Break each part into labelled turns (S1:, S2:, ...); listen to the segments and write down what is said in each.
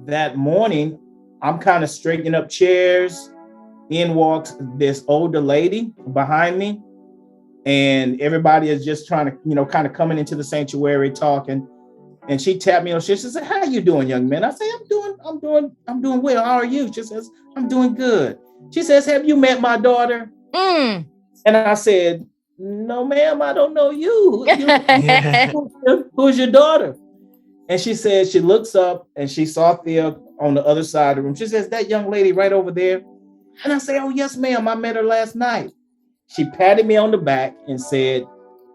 S1: that morning, I'm kind of straightening up chairs. In walks this older lady behind me, and everybody is just trying to, kind of coming into the sanctuary talking. And she tapped me on the shoulder. She said, "How you doing, young man?" I say, I'm doing well. How are you?" She says, "I'm doing good." She says, "Have you met my daughter?" And I said, "No, ma'am, I don't know you. Who's your daughter?" And she said, she looks up and she saw Thea on the other side of the room. She says, "That young lady right over there." And I say, "Oh, yes, ma'am. I met her last night." She patted me on the back and said,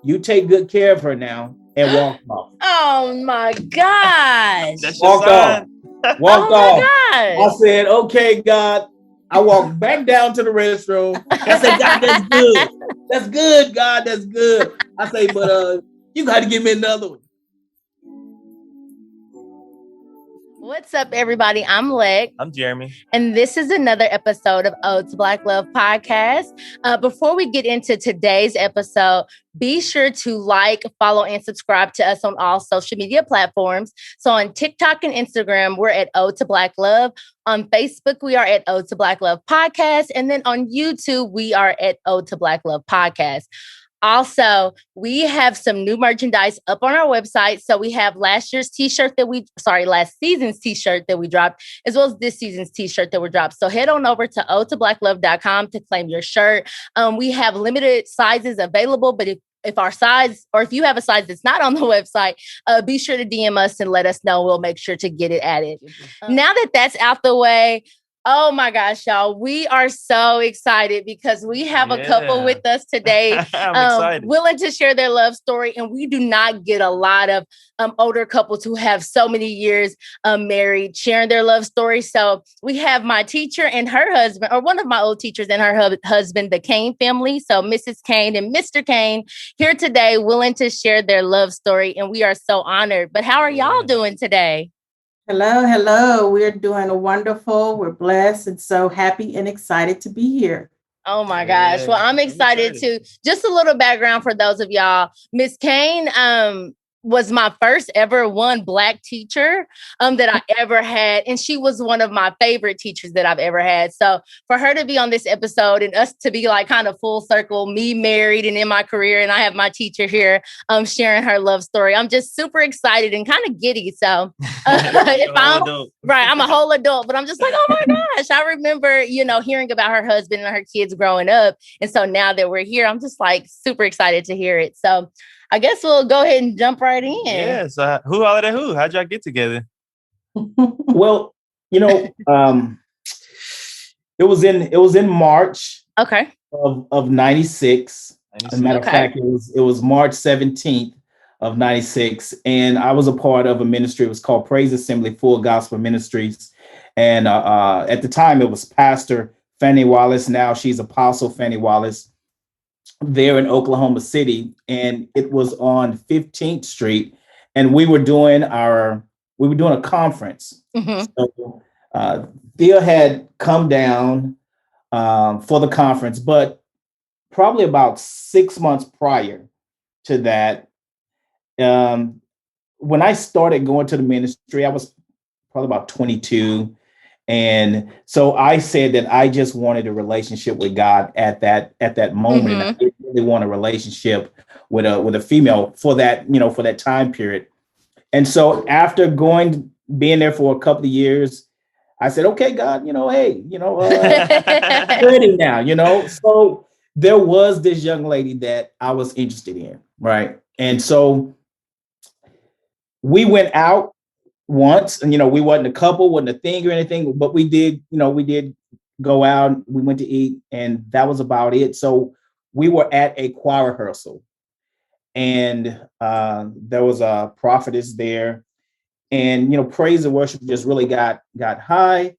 S1: "You take good care of her now," and walked off.
S2: Oh my gosh.
S1: Walked off. I said, "Okay, God." I walked back down to the restroom. I said, "God, that's good. That's good, God. That's good." I say, "But you got to give me another one."
S2: What's up, everybody? I'm Lex.
S3: I'm Jeremy.
S2: And this is another episode of Odes Black Love Podcast. Before we get into today's episode, be sure to like, follow, and subscribe to us on all social media platforms. So on TikTok and Instagram, we're at Ode to Black Love. On Facebook, we are at Ode to Black Love Podcast. And then on YouTube, we are at Ode to Black Love Podcast. Also, we have some new merchandise up on our website. So we have last season's t-shirt that we dropped, as well as this season's t-shirt that we dropped. So head on over to odetobblacklove.com to claim your shirt. We have limited sizes available, but if our size, or if you have a size that's not on the website, be sure to DM us and let us know. We'll make sure to get it added. Now that that's out the way, oh my gosh, y'all. We are so excited because we have a couple with us today willing to share their love story. And we do not get a lot of older couples who have so many years married sharing their love story. So we have my teacher and her husband, or one of my old teachers and her husband, the Cain family. So Mrs. Cain and Mr. Cain here today willing to share their love story. And we are so honored. But how are y'all doing today?
S4: Hello. We're doing wonderful. We're blessed and so happy and excited to be here.
S2: Oh my gosh. Well, I'm excited too. Just a little background for those of y'all. Miss Cain was my first ever Black teacher that I ever had. And she was one of my favorite teachers that I've ever had. So for her to be on this episode and us to be like kind of full circle, me married and in my career, and I have my teacher here sharing her love story, I'm just super excited and kind of giddy. So I'm a whole adult, but I'm just like, oh my gosh, I remember, hearing about her husband and her kids growing up. And so now that we're here, I'm just like super excited to hear it. So I guess we'll go ahead and jump right in.
S3: Yeah. So who hollered at who? How'd y'all get together?
S1: Well, it was in March.
S2: Okay.
S1: Of 96. As a matter of fact, it was March 17th of 96. And I was a part of a ministry. It was called Praise Assembly Full Gospel Ministries. And at the time it was Pastor Fannie Wallace. Now she's Apostle Fannie Wallace, there in Oklahoma City, and it was on 15th Street, and we were doing a conference. Mm-hmm. So Thea had come down for the conference, but probably about 6 months prior to that, when I started going to the ministry, I was probably about 22. And so I said that I just wanted a relationship with God at that moment. Mm-hmm. And I didn't really want a relationship with a female for that, for that time period. And so after being there for a couple of years, I said, okay, God, ready now, So there was this young lady that I was interested in, right? And so we went out once, and we wasn't a couple, wasn't a thing or anything, but we did go out, we went to eat, and that was about it. So we were at a choir rehearsal, and there was a prophetess there, and praise and worship just really got high.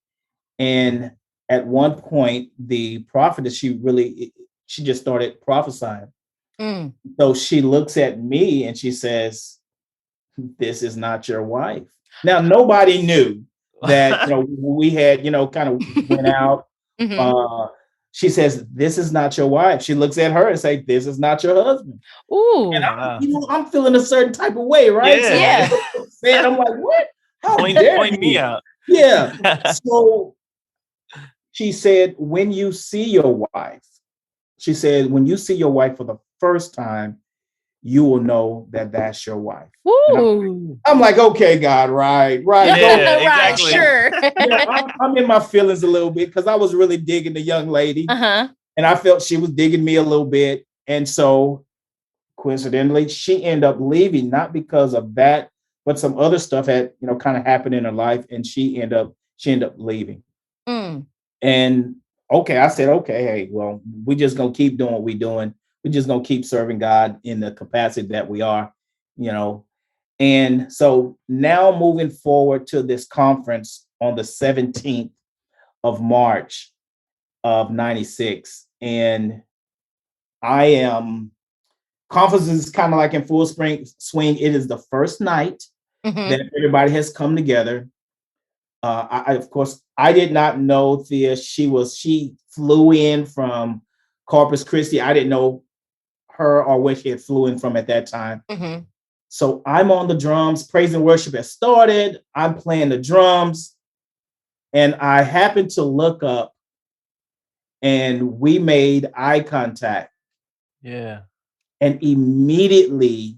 S1: And at one point, the prophetess, she just started prophesying. So she looks at me and she says, "This is not your wife." Now, nobody knew that, we had, kind of went out. Mm-hmm. She says, "This is not your wife." She looks at her and say, "This is not your husband." Ooh. And I'm feeling a certain type of way, right?
S2: Yeah.
S1: So I'm like, what?
S3: Point me out.
S1: Yeah. So she said, when you see your wife, she said, when you see your wife for the first time, you will know that that's your wife. And
S2: Woo.
S1: I'm like, okay, God, right.
S3: Yeah,
S2: Right,
S3: exactly.
S2: sure.
S1: Yeah, I'm in my feelings a little bit because I was really digging the young lady,
S2: Uh-huh.
S1: and I felt she was digging me a little bit. And so, coincidentally, she ended up leaving, not because of that, but some other stuff had, kind of happened in her life, and she ended up leaving.
S2: Mm.
S1: And okay, I said, okay, hey, well, we're just gonna keep doing what we're doing. We're just gonna keep serving God in the capacity that we are, you know. And so now moving forward to this conference on the 17th of March of 96. And I am conference is kind of like in full swing. It is the first night
S2: Mhm.
S1: that everybody has come together. Of course, I did not know Thea. She flew in from Corpus Christi. I didn't know her or where she had flew in from at that time.
S2: Mhm.
S1: So I'm on the drums. Praise and worship has started. I'm playing the drums, and I happened to look up, and we made eye contact.
S3: Yeah.
S1: And immediately,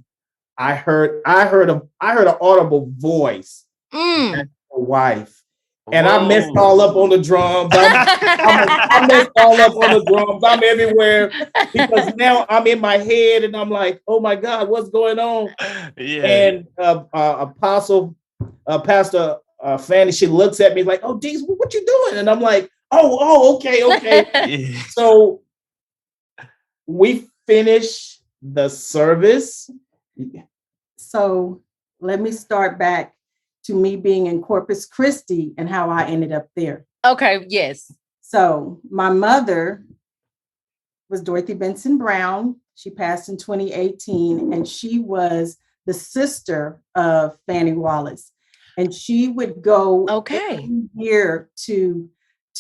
S1: I heard an audible voice.
S2: Mm.
S1: That's my wife. And I messed
S3: Whoa.
S1: all up on the drums. I messed all up on the drums. I'm everywhere because now I'm in my head and I'm like, oh my God, what's going on?
S3: Yeah.
S1: And Pastor Fanny, she looks at me like, oh, geez, what you doing? And I'm like, okay.
S3: Yeah.
S1: So we finish the service.
S4: So let me start back to me being in Corpus Christi and how I ended up there.
S2: Okay, yes.
S4: So my mother was Dorothy Benson Brown. She passed in 2018, and she was the sister of Fannie Wallace. And she would go every year to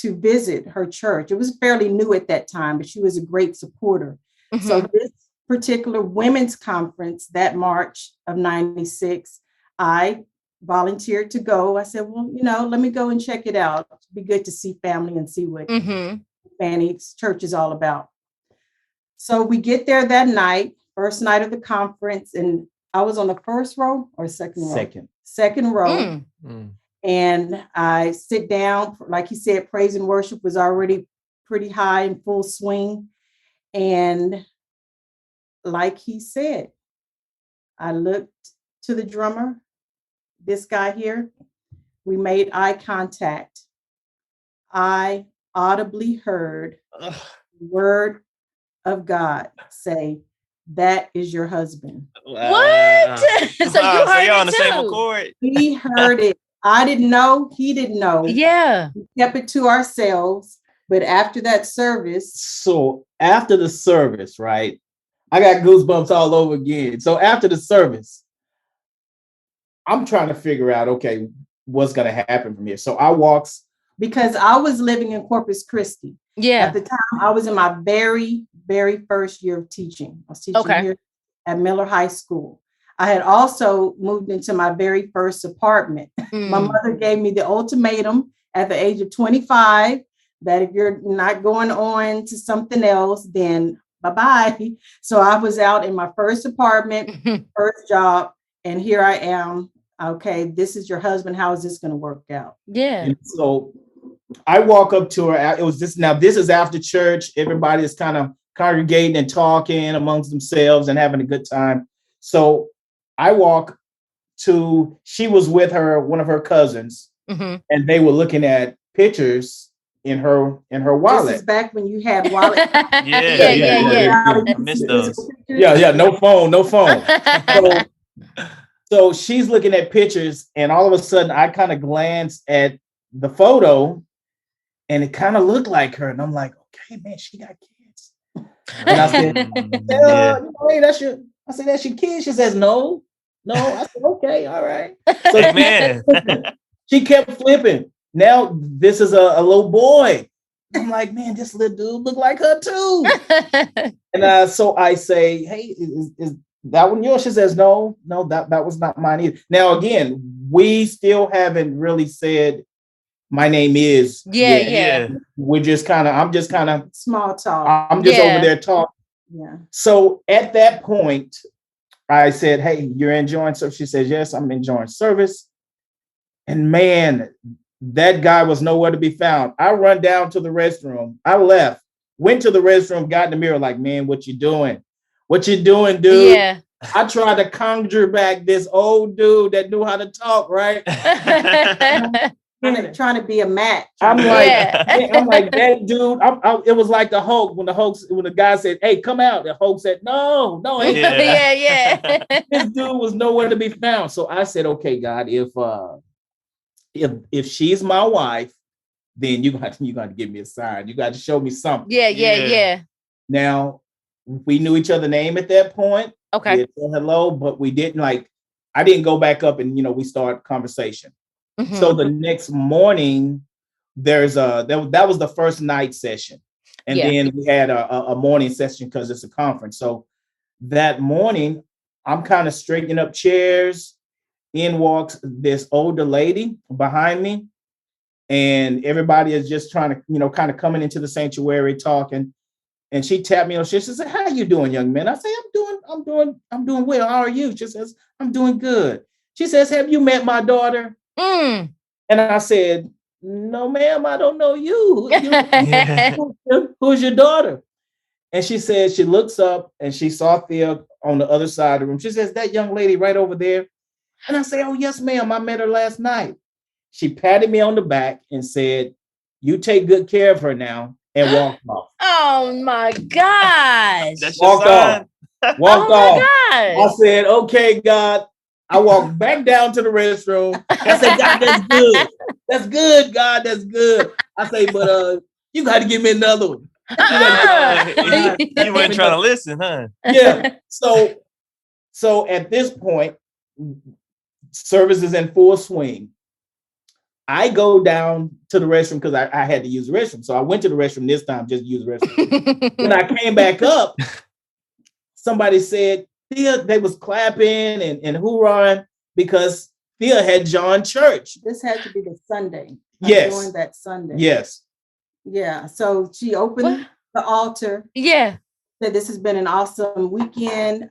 S4: visit her church. It was fairly new at that time, but she was a great supporter.
S2: Mhm.
S4: So this particular women's conference that March of 96, I volunteered to go. I said, well, let me go and check it out. It'd be good to see family and see what
S2: Mhm.
S4: Fannie's church is all about. So we get there that night, first night of the conference, and I was on the first row or second row? Second row.
S2: Mm.
S3: Mm.
S4: And I sit down, like he said, praise and worship was already pretty high in full swing. And like he said, I looked to the drummer, this guy here. We made eye contact. I audibly heard
S3: Ugh.
S4: the word of God say, that is your husband.
S3: Wow.
S2: What? So you
S3: Wow,
S2: heard
S3: you're
S2: it
S3: on the same
S2: too?
S3: accord.
S4: He heard it. I didn't know. He didn't know.
S2: Yeah.
S4: We kept it to ourselves. But after that service,
S1: So after the service, right? I got goosebumps all over again. So after the service, I'm trying to figure out, okay, what's going to happen from here. So I walks.
S4: because I was living in Corpus Christi.
S2: Yeah.
S4: At the time, I was in my very, very first year of teaching. I was teaching here at Miller High School. I had also moved into my very first apartment. My mother gave me the ultimatum at the age of 25 that if you're not going on to something else, then bye-bye. So I was out in my first apartment, first job, and here I am. Okay, this is your husband. How is this going to work out?
S2: Yeah.
S1: And so I walk up to her. It was this. Now this is after church. Everybody is kind of congregating and talking amongst themselves and having a good time. So I walk to. She was with one of her cousins,
S2: Mhm.
S1: and they were looking at pictures in her wallet.
S4: This is back when you had wallet.
S2: Yeah.
S3: I missed those.
S1: Yeah. No phone. So she's looking at pictures, and all of a sudden, I kind of glance at the photo, and it kind of looked like her, and I'm like, okay, man, she got kids. And I said, hey, that's your. I said, that's your kid. She says, no. I said, okay, all right. So
S3: Amen.
S1: she kept flipping. Now this is a little boy. I'm like, man, this little dude look like her too. And so I say, hey, is that one yours? She says, no, that was not mine either. Now, again, we still haven't really said my name is.
S2: Yeah.
S1: We're just kind of, I'm just kind of
S4: small talk.
S1: I'm just over there talking.
S4: Yeah.
S1: So at that point, I said, hey, you're enjoying service? She says, yes, I'm enjoying service. And man, that guy was nowhere to be found. I run down to the restroom. I left, went to the restroom, got in the mirror like, man, what you doing? What you doing, dude?
S2: Yeah.
S1: I tried to conjure back this old dude that knew how to talk, right?
S4: Trying to be a match.
S1: I'm like that dude. It was like the Hulk when the guy said, "Hey, come out." The Hulk said, "No, ain't
S2: Yeah.
S1: This dude was nowhere to be found. So I said, "Okay, God, if she's my wife, then you got to give me a sign. You got to show me something."
S2: Yeah.
S1: Now we knew each other's name at that point.
S2: Okay.
S1: We had said hello, but we didn't I didn't go back up and we start conversation. Mm-hmm. So the next morning, that was the first night session. And then we had a morning session because it's a conference. So that morning, I'm kind of straightening up chairs. In walks this older lady behind me. And everybody is just trying to, kind of coming into the sanctuary talking. And she tapped me on the shoulder. She said, "How you doing, young man?" I say, I'm doing well. How are you? She says, "I'm doing good." She says, "Have you met my daughter?" And I said, "No, ma'am, I don't know you. Who's your daughter?" And she says, she looks up and she saw Thea on the other side of the room. She says, "That young lady right over there." And I say, "Oh, yes, ma'am. I met her last night." She patted me on the back and said, "You take good care of her now," and walked off.
S2: Oh my gosh.
S1: Walked off. I said, "Okay, God." I walked back down to the restroom. I said, "God, that's good. That's good, God. That's good." I say, "But you got to give me another one."
S3: You weren't trying to listen, huh?
S1: Yeah. So at this point, service is in full swing. I go down to the restroom because I had to use the restroom. So I went to the restroom this time, just to use the restroom. When I came back up, somebody said, Thea, they was clapping and hoorahing because Thea had joined church.
S4: This had to be the Sunday.
S1: Yes.
S4: I joined that Sunday.
S1: Yes.
S4: Yeah. So she opened the altar.
S2: Yeah.
S4: Said, "This has been an awesome weekend.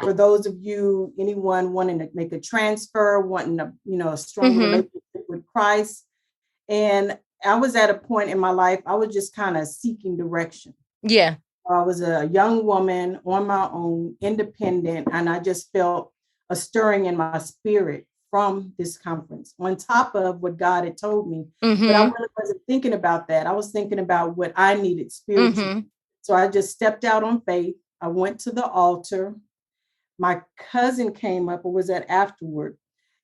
S4: For those of you, anyone wanting to make a transfer, wanting a strong relationship with Christ." And I was at a point in my life, I was just kind of seeking direction.
S2: Yeah.
S4: I was a young woman on my own, independent, and I just felt a stirring in my spirit from this conference on top of what God had told me. But I really wasn't thinking about that. I was thinking about what I needed spiritually. So I just stepped out on faith. I went to the altar. My cousin came up, or was that afterward?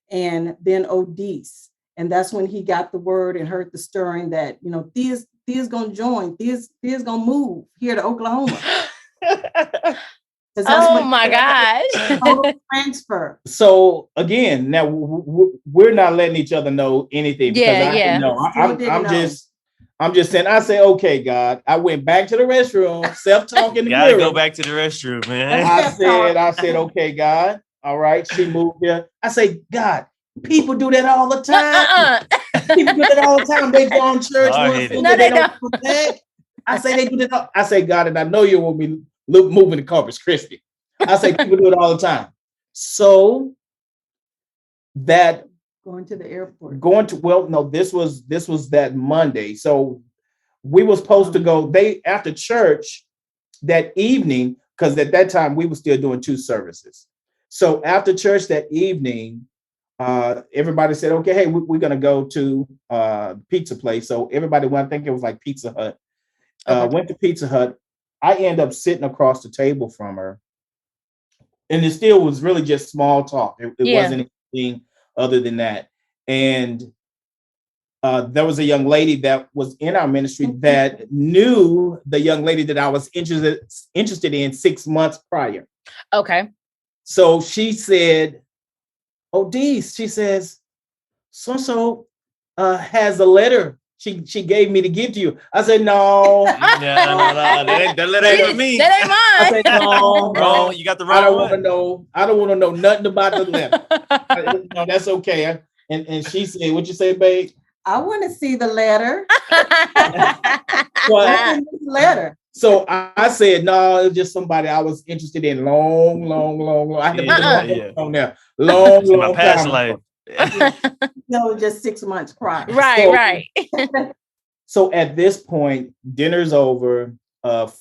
S4: And then Odes. And that's when he got the word and heard the stirring that, Thea's going to join. Thea's going to move here to Oklahoma.
S2: Oh my gosh.
S4: Total transfer.
S1: So again, now we're not letting each other know anything. Because I'm just saying, I say, "Okay, God." I went back to the restroom, self-talking.
S3: Gotta go back to the restroom, man.
S1: I said, "Okay, God. All right." She moved here. I say, "God, people do that all the time. People do that all the time. They go on church. They don't protect." I say they do that. I say, "God, and I know you will be moving to Corpus Christi." I say people do it all the time. So that
S4: going to the airport.
S1: This was that Monday. So we were supposed to go. After church that evening, because at that time we were still doing 2 services. So after church that evening, everybody said, "Okay, hey, we're gonna go to pizza place." So everybody went. I think it was like Pizza Hut. Went to Pizza Hut. I end up sitting across the table from her. And it still was really just small talk. It wasn't anything other than that. And there was a young lady that was in our ministry that knew the young lady that I was interested in 6 months prior.
S2: Okay.
S1: So she said, "Odes," she says, "so has a letter she gave me to give to you." I said, "No.
S3: No. That letter ain't with me.
S2: That ain't mine."
S1: I said, "No,
S3: wrong. You got the wrong
S1: I don't
S3: one.
S1: want to know. I don't want to know nothing about the letter." No, that's okay. And she said, "What you say, babe?"
S4: I want to see the letter.
S1: Well,
S4: Letter.
S1: So I said, no, it was just somebody I was interested in long. I had to put the on there. Long
S3: past
S1: time
S3: life.
S4: No, just 6 months prior.
S2: Right.
S1: So at this point, dinner's over.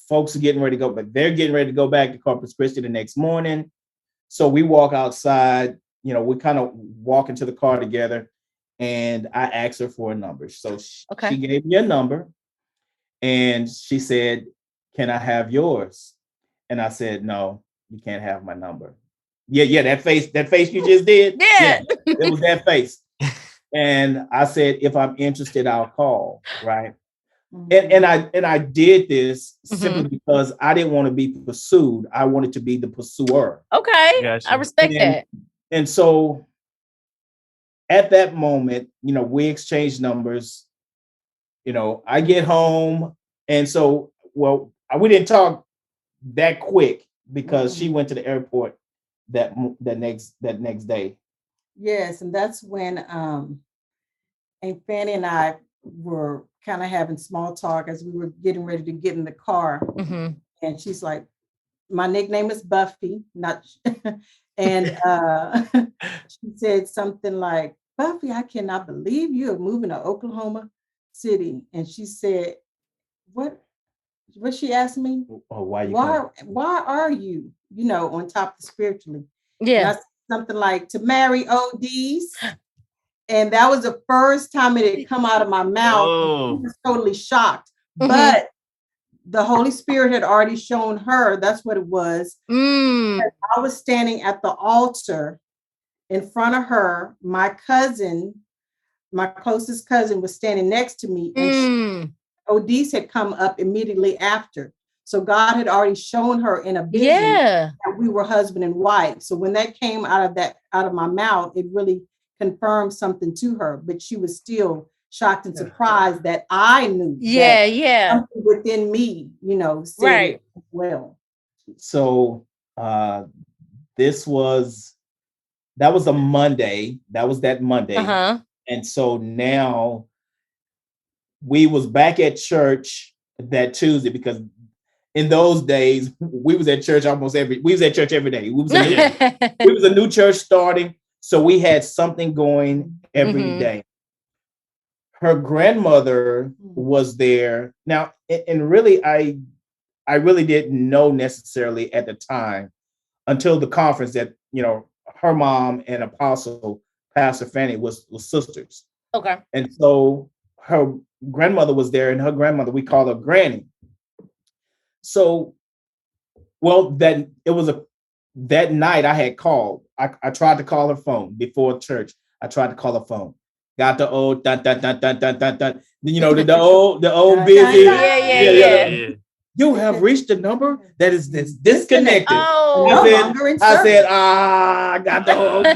S1: Folks are getting ready to go, but they're getting ready to go back to Corpus Christi the next morning. So we walk outside, we kind of walk into the car together, and I asked her for a number. So she gave me a number, and she said, "Can I have yours?" And I said, "No, you can't have my number." Yeah, that face you just did.
S2: Yeah.
S1: It was that face. And I said, "If I'm interested, I'll call." Right. And I did this simply because I didn't want to be pursued. I wanted to be the pursuer.
S2: Okay. Gotcha. I respect that.
S1: And so at that moment, we exchanged numbers. I get home. And so, we didn't talk that quick because she went to the airport that next day.
S4: Yes, and that's when Aunt Fanny and I were kind of having small talk as we were getting ready to get in the car. Mm-hmm. And she's like, my nickname is Buffy, and she said something like, "Buffy, I cannot believe you are moving to Oklahoma City." And she said, what she asked me?
S1: Oh, why
S4: are you, on top of spiritually?
S2: Yeah.
S4: And I said something like, to marry Odes. And that was the first time it had come out of my mouth. Oh. I was totally shocked. Mm-hmm. But the Holy Spirit had already shown her that's what it was. I was standing at the altar in front of her. My cousin, my closest cousin, was standing next to me. And Odes had come up immediately after. So God had already shown her in a vision that we were husband and wife. So when that came out of my mouth, it really confirmed something to her, but she was still shocked and surprised that I knew something within me, said it as well.
S1: So that was a Monday. That was that Monday. Uh-huh. And so now we was back at church that Tuesday, because in those days we was at church every day. We was a new church starting. So we had something going every day. Her grandmother was there. Now, and really, I really didn't know necessarily at the time until the conference that, her mom and Apostle Pastor Fanny was sisters.
S2: Okay.
S1: And so her grandmother was there, and her grandmother, we call her Granny. So, that night I had called. I tried to call her phone before church. I tried to call her phone. Got the old dun, dun, dun, dun, dun, dun, dun. The old busy. Yeah. You have reached the number that is disconnected.
S2: Oh,
S1: I said, I got the old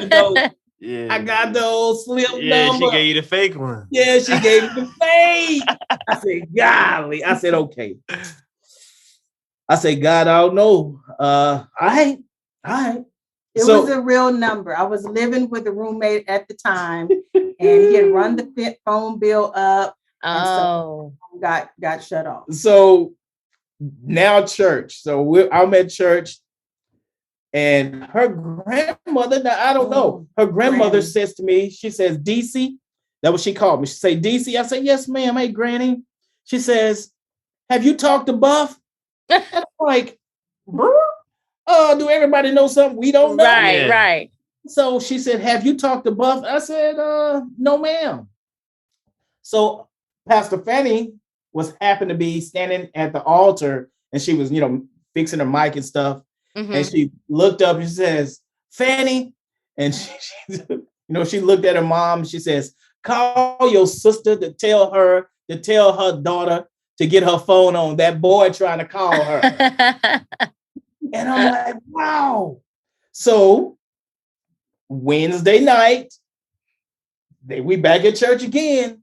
S1: I got the old slip number.
S3: She gave you the fake one.
S1: Yeah, she gave me the fake. I said, golly. I said, okay. I said, God, I don't know. All right.
S4: It was a real number. I was living with a roommate at the time, and he had run the phone bill up.
S2: Oh,
S4: so got shut off.
S1: So now church. So I'm at church, and her grandmother. Now I don't know. Her grandmother says to me, she says, "DC." That's what she called me. She say, "DC." I said, "Yes, ma'am." Hey, Granny. She says, "Have you talked to Buff?" I'm like, do everybody know something we don't know?
S2: Right.
S1: So she said, "Have you talked to Buff?" I said, "No, ma'am." So Pastor Fanny happened to be standing at the altar, and she was, fixing her mic and stuff. Mm-hmm. And she looked up and she says, "Fanny," and she looked at her mom. And she says, "Call your sister to tell her daughter to get her phone on. That boy trying to call her." And I'm like, wow. So Wednesday night, we back at church again.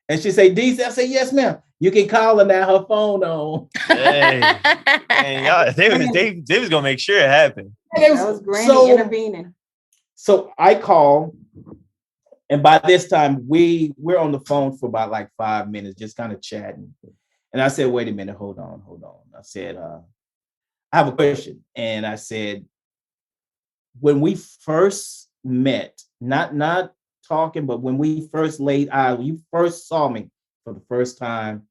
S1: And she say, "DC." I say, "Yes, ma'am. You can call her now. Her phone on."
S3: Hey, y'all, they was gonna make sure it happened.
S4: That was Granny intervening.
S1: So I call, And by this time, we're on the phone for about like 5 minutes, just kind of chatting. And I said, wait a minute, hold on. I said, I have a question. And I said, when we first met, not talking, but when we first laid eyes, when you first saw me for the first time,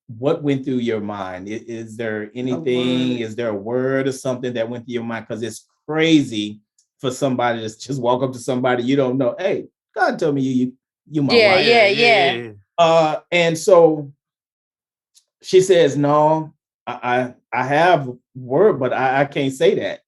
S1: what went through your mind? Is there anything, is there a word or something that went through your mind? Because it's crazy for somebody to just walk up to somebody you don't know. Hey, God told me you my wife.
S2: Yeah.
S1: And so she says, no, I have word, but I can't say that.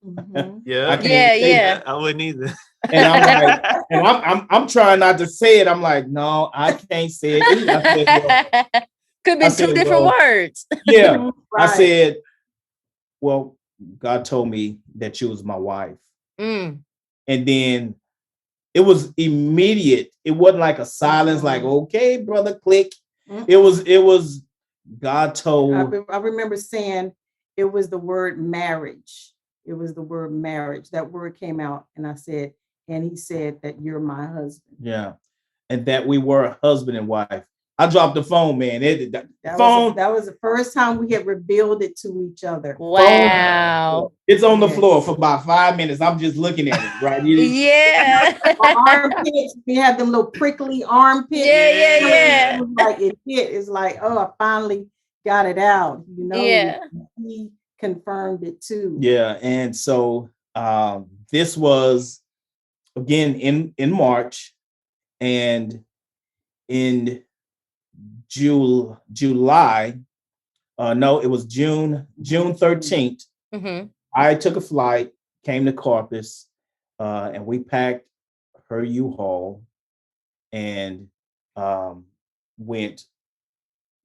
S3: Yeah.
S1: I can't say that.
S3: I wouldn't either.
S1: And I'm like, and I'm trying not to say it. I'm like, no, I can't say it either. I said, well,
S2: could be two different words.
S1: Yeah.
S4: Right.
S1: I said, well, God told me that you was my wife. And then it was immediate. It wasn't like a silence, like, okay, brother, click. It was God told.
S4: I remember saying it was the word marriage. It was the word marriage. That word came out, and I said, and he said that you're my husband.
S1: Yeah. And that we were husband and wife. I dropped the phone, man.
S4: That was the first time we had revealed it to each other.
S2: Wow.
S1: It's on the floor for about 5 minutes. I'm just looking at it, right?
S2: Yeah.
S4: Armpits. We had them little prickly armpits.
S2: Yeah.
S4: It was like it hit. It's like, oh, I finally got it out.
S2: Yeah.
S4: He confirmed it too.
S1: Yeah. And so this was again in March, and in July, no, it was June 13th. I took a flight, came to Corpus, and we packed her U-Haul and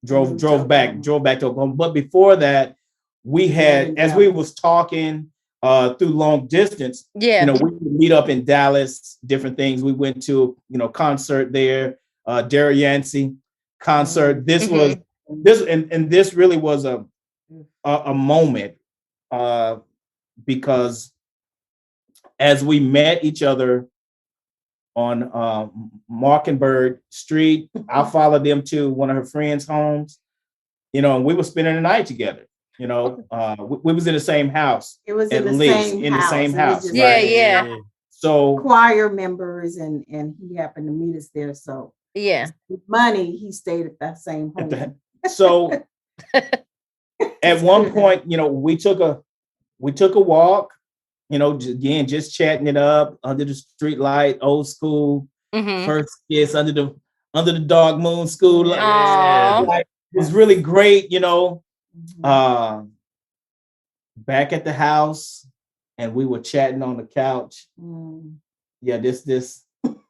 S1: drove back to Oklahoma. But before that, we had, as we was talking through long distance, we would meet up in Dallas, different things. We went to, concert there, Derry Yancey concert. This was this really was a moment because as we met each other on Mockingbird Street, I followed them to one of her friends' homes, and we were spending the night together. We was in the same house.
S4: It was
S1: in the same house.
S2: Yeah.
S1: So
S4: choir members, and he happened to meet us there. So with money, he stayed at that same home.
S1: So at one point, we took a walk, again, just chatting it up under the street light, old school, first kiss under the dark moon school. It was really great, back at the house, and we were chatting on the couch. Yeah, this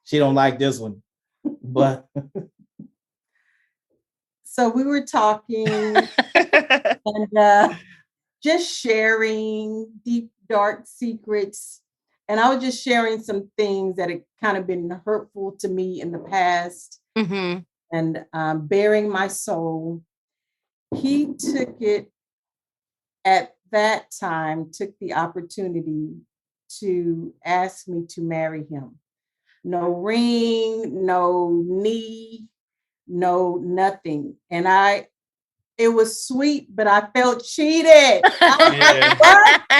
S1: she don't like this one, but
S4: so we were talking and just sharing deep, dark secrets. And I was just sharing some things that had kind of been hurtful to me in the past, and bearing my soul. He took it at that time, took the opportunity to ask me to marry him. No ring, no knee, no nothing. And it was sweet, but I felt cheated.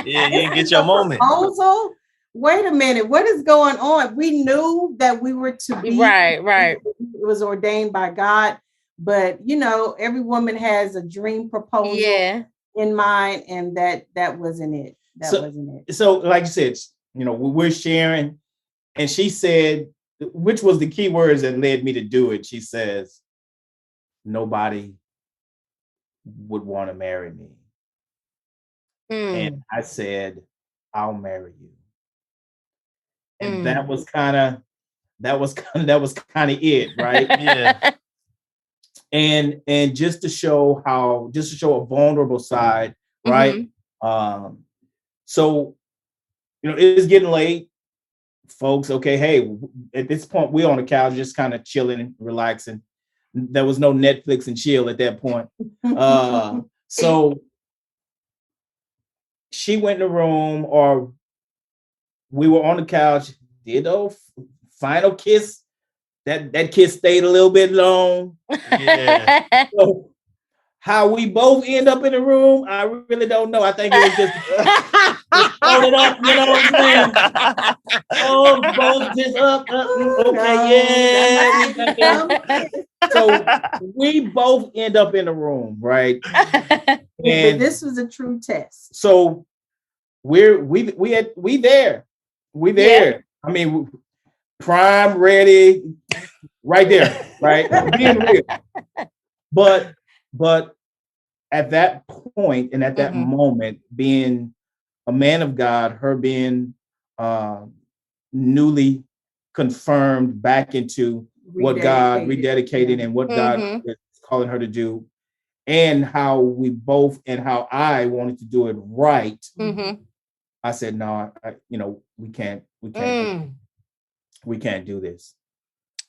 S3: You didn't get your moment.
S4: Proposal? Wait a minute, what is going on? We knew that we were to be
S2: right.
S4: It was ordained by God, but every woman has a dream proposal in mind, and that wasn't it. Wasn't it.
S1: So, like you said, we're sharing, and she said, which was the key words that led me to do it. She says, nobody would want to marry me. And I said, I'll marry you. And that was kind of it, right?
S3: Yeah.
S1: And just to show a vulnerable side, right? So, it's getting late, folks. Okay, hey, at this point, we're on the couch, just kind of chilling and relaxing. There was no Netflix and chill at that point. So she went in the room, or we were on the couch, did final kiss, that kiss stayed a little bit long.
S3: Yeah.
S1: So how we both end up in the room, I really don't know. I think it was just folded up, you know what I'm saying? Oh, both just up. Okay, yeah. So we both end up in the room, right?
S4: And this was a true test.
S1: So we there. Yeah. I mean, prime, ready, right there, right? Being real. But at that point and at that moment, being a man of God, her being newly confirmed back into what God rededicated and what God is calling her to do, and how we both and how I wanted to do it right. I said, no, we can't do this.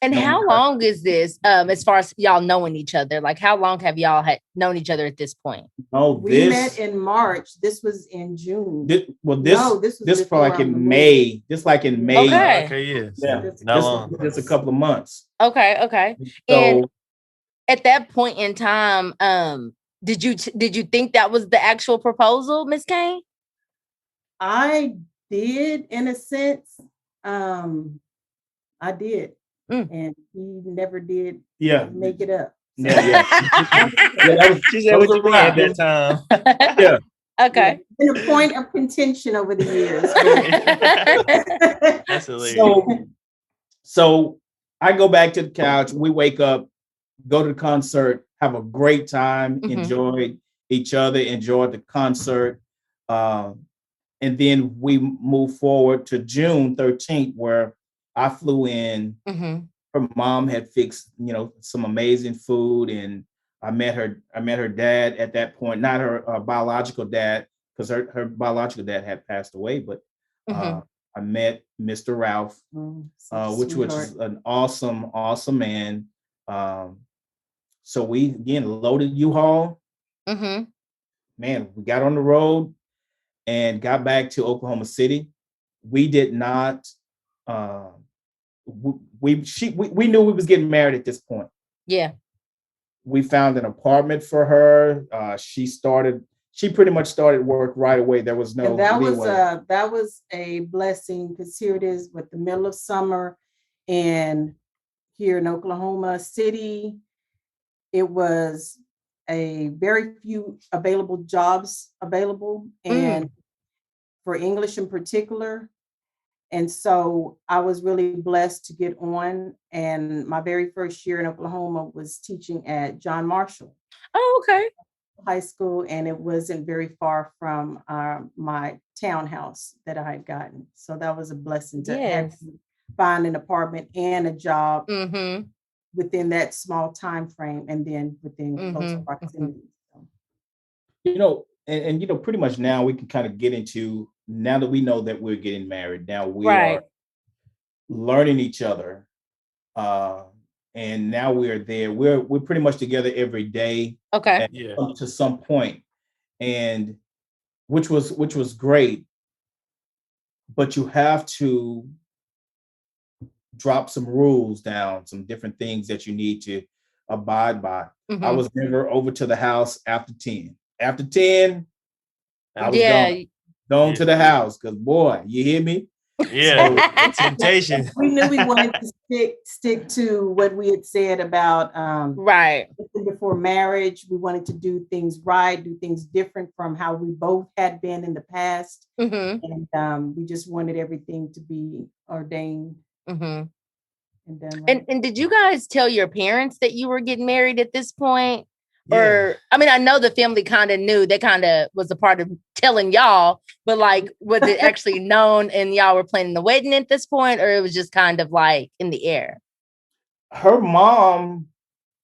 S2: And how long is this, as far as y'all knowing each other? Like, how long have y'all known each other at this point?
S4: We met in March. This was in June.
S1: This for like in May. This like in May.
S3: Okay, yeah. Not long.
S1: Just a couple of months.
S2: Okay. So, and at that point in time, did you think that was the actual proposal, Miss Cain?
S4: I did, in a sense. I did. And he never did make it up. So.
S3: She said what you mean at that time.
S1: Yeah.
S2: Okay.
S4: Been a point of contention over the years.
S3: That's hilarious.
S1: So I go back to the couch. We wake up, go to the concert, have a great time, enjoyed each other, enjoyed the concert. And then we move forward to June 13th, where I flew in. Her mom had fixed, some amazing food, and I met her dad at that point, not her biological dad, because her biological dad had passed away, but I met Mr. Ralph, which was an awesome man. So we again loaded U-Haul. Man, we got on the road and got back to Oklahoma City. We did not. We knew we was getting married at this point. Yeah. We found an apartment for her. She pretty much started work right away. There was no. And
S4: that was a blessing, because here it is with the middle of summer, and here in Oklahoma City, it was a very few available jobs and for English in particular. And so I was really blessed to get on. And my very first year in Oklahoma was teaching at John Marshall.
S2: Oh, okay.
S4: High school. And it wasn't very far from my townhouse that I had gotten. So that was a blessing to have to find an apartment and a job within that small time frame, and then within close proximity.
S1: And pretty much now we can kind of get into, now that we know that we're getting married, now we are learning each other. And now we're there. We're pretty much together every day.
S2: Okay.
S1: To some point. And which was great. But you have to drop some rules down, some different things that you need to abide by. I was never over to the house after 10. After 10, I was gone to the house, because boy, you hear me?
S3: Yeah, temptation.
S4: We knew we wanted to stick to what we had said about before marriage. We wanted to do things right, do things different from how we both had been in the past. And we just wanted everything to be ordained. And done right.
S2: And did you guys tell your parents that you were getting married at this point? Or, I mean, I know the family kind of knew, they kind of was a part of telling y'all, but like, was it actually known and y'all were planning the wedding at this point, or it was just kind of like in the air?
S1: Her mom,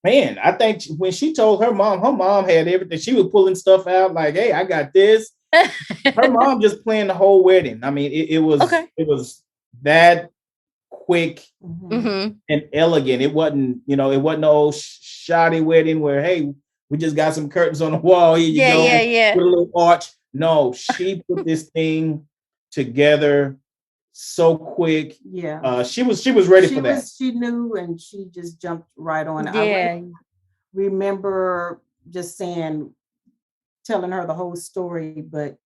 S1: man, I think when she told her mom had everything. She was pulling stuff out like, hey, I got this. Her mom just planned the whole wedding. I mean, it was that quick and elegant. It wasn't no shoddy wedding where, hey, we just got some curtains on the wall. Here you go. With a little arch. No, she put this thing together so quick.
S4: Yeah.
S1: She was ready for that.
S4: She knew, and she just jumped right on it.
S2: Yeah.
S4: I remember just telling her the whole story, but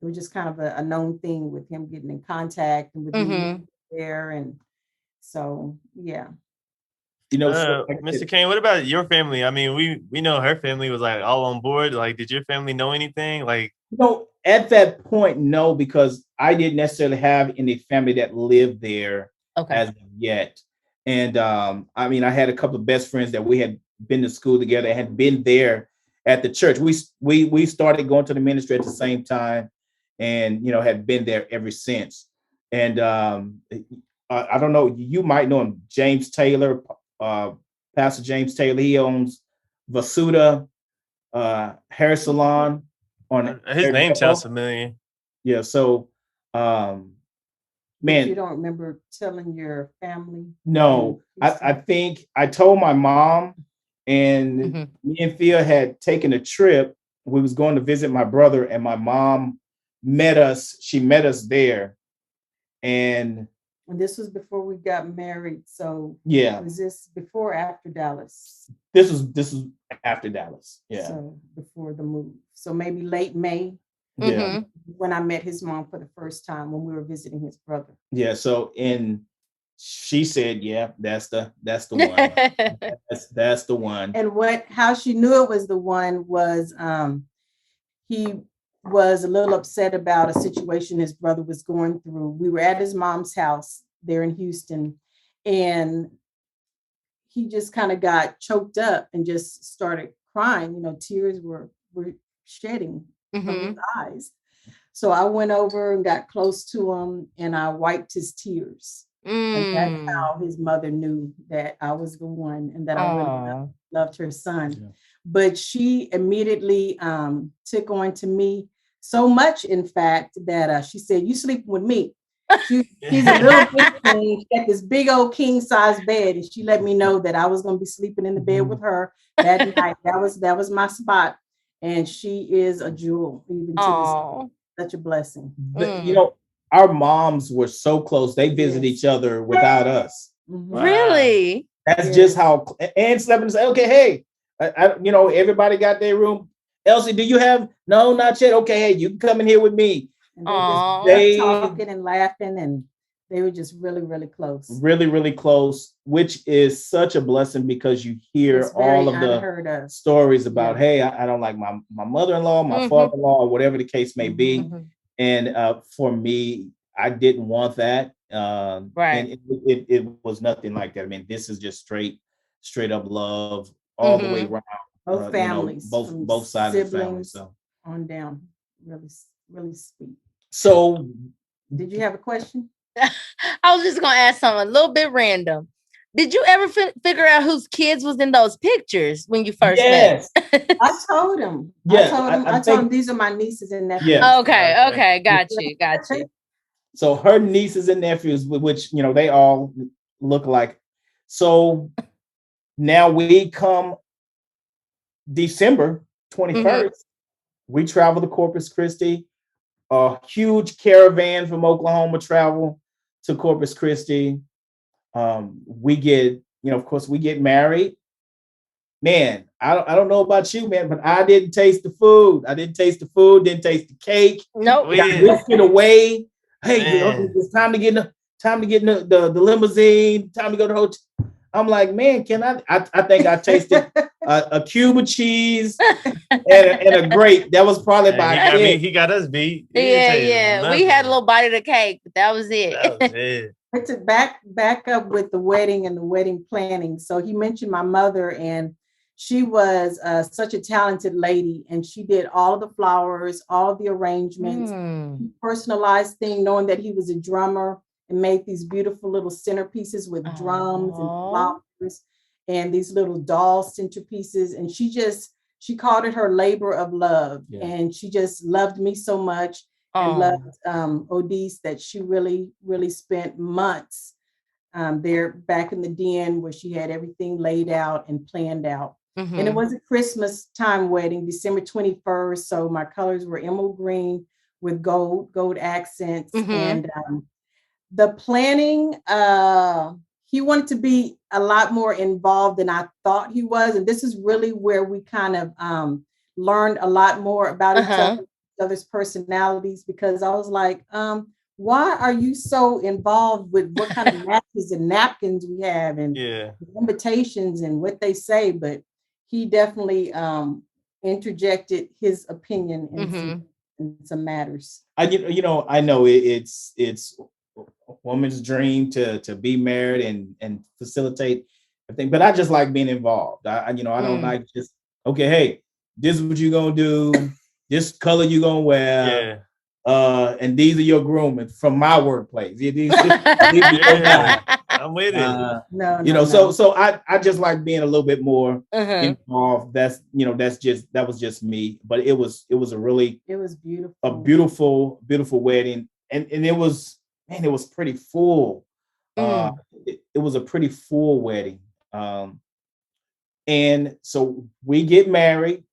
S4: it was just kind of a known thing with him getting in contact and with me there. And so, yeah.
S1: You know,
S3: Mr. Cain, what about your family? I mean, we know her family was like all on board. Like, did your family know anything? Like,
S1: at that point, no, because I didn't necessarily have any family that lived there as of yet. And I mean, I had a couple of best friends that we had been to school together, had been there at the church. We started going to the ministry at the same time, and had been there ever since. And I don't know, you might know him, James Taylor. Pastor James Taylor, he owns Vasuda hair salon on
S3: his name sounds familiar.
S1: Yeah, so man,
S4: you don't remember telling your family?
S1: No, I think I told my mom, and me and Thea had taken a trip. We was going to visit my brother, and my mom met us. She met us there, and
S4: this was before we got married. So
S1: yeah,
S4: was this before or after Dallas?
S1: This was after Dallas. Yeah,
S4: so before the move. So maybe late May.
S1: Yeah,
S4: when I met his mom for the first time when we were visiting his brother.
S1: Yeah, so she said, "Yeah, that's the one. that's the one."
S4: And how she knew it was the one was he was a little upset about a situation his brother was going through. We were at his mom's house there in Houston, and he just kind of got choked up and just started crying. Tears were shedding from his eyes. So I went over and got close to him, and I wiped his tears. And that's how his mother knew that I was the one and that I really loved her son. Yeah. But she immediately took on to me so much, in fact, that she said, "You sleeping with me." She's a little big queen. She had this big old king size bed, and she let me know that I was going to be sleeping in the bed with her that night. That was my spot, and she is a jewel even to this day. Such a blessing.
S1: But, our moms were so close. They visited each other without us.
S2: Wow. Really?
S1: That's just how. And slept and say, "Okay, hey, everybody got their room. Elsie, do you have? No, not yet. Okay, hey, you can come in here with me."
S4: And they just talking and laughing, and they were just really, really close.
S1: Really, really close, which is such a blessing because you hear all of the stories about, hey, I don't like my mother-in-law, my father-in-law, or whatever the case may be. And for me, I didn't want that. Right. And it was nothing like that. I mean, this is just straight up love all the way around.
S4: Both families,
S1: both sides of the family. So
S4: on down, really, really sweet.
S1: So,
S4: did you have a question?
S2: I was just gonna ask something a little bit random. Did you ever figure out whose kids was in those pictures when you first met?
S4: I told him. Yeah, I told him these are my nieces and nephews.
S2: Yeah. Okay. Got you.
S1: So her nieces and nephews, which they all look like. So now we come December 21st, we travel to Corpus Christi. A huge caravan from Oklahoma travel to Corpus Christi. We get, of course, we get married. Man, I don't know about you, man, but I didn't taste the food. Didn't taste the cake.
S2: Nope.
S1: Whisked it away. Hey, it's time to get in the limousine. Time to go to the hotel. I'm like, man, can I think I tasted a cube of cheese and a grape. That was probably about it.
S3: He got us beat.
S2: Yeah. We had a little bite of the cake, but that was
S3: it.
S4: But to back up with the wedding and the wedding planning. So he mentioned my mother, and she was such a talented lady, and she did all of the flowers, all of the arrangements, personalized thing, knowing that he was a drummer, and made these beautiful little centerpieces with drums and flowers and these little doll centerpieces. And she called it her labor of love. Yeah. And she just loved me so much and loved Odes that she really, really spent months there back in the den where she had everything laid out and planned out. And it was a Christmas time wedding, December 21st. So my colors were emerald green with gold accents. And The planning, he wanted to be a lot more involved than I thought he was. And this is really where we kind of learned a lot more about each other's personalities, because I was like, why are you so involved with what kind of matches and napkins we have and invitations and what they say? But he definitely interjected his opinion in some matters.
S1: I know it's a woman's dream to be married and facilitate everything, but I just like being involved. I don't like just, okay, hey, this is what you're gonna do, this color you're gonna wear, and these are your grooming from my workplace.
S3: I'm with
S1: it. So I just like being a little bit more involved. That was just me. But it was
S4: beautiful.
S1: A beautiful wedding. And it was pretty full. It was a pretty full wedding. And so we get married,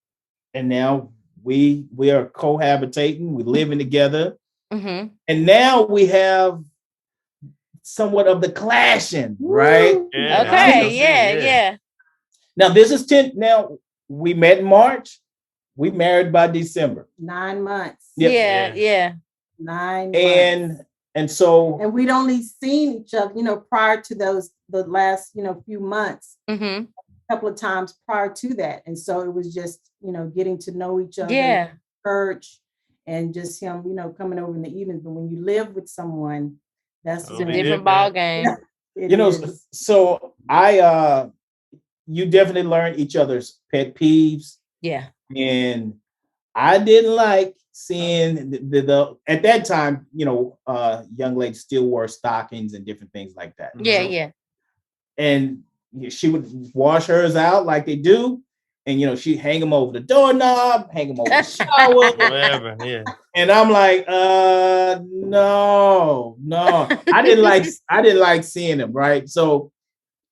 S1: and now we are cohabitating, we're living together. And now we have somewhat of the clashing, right?
S2: Yeah. Okay, yeah.
S1: Now this is 10. Now we met in March, we married by December.
S4: 9 months.
S2: Yep. Yeah.
S4: 9 months.
S1: And
S4: we'd only seen each other, prior to the last, few months, a couple of times prior to that. And so it was just, getting to know each other, church, and just him, coming over in the evenings. But when you live with someone, that's
S2: a different ball game.
S1: So you definitely learn each other's pet peeves.
S2: Yeah.
S1: And I didn't like seeing the at that time, young ladies still wore stockings and different things like that.
S2: Yeah.
S1: And she would wash hers out like they do. And, she'd hang them over the doorknob, hang them over the shower.
S3: Whatever, yeah.
S1: And I'm like, no. I didn't like seeing them, right? So,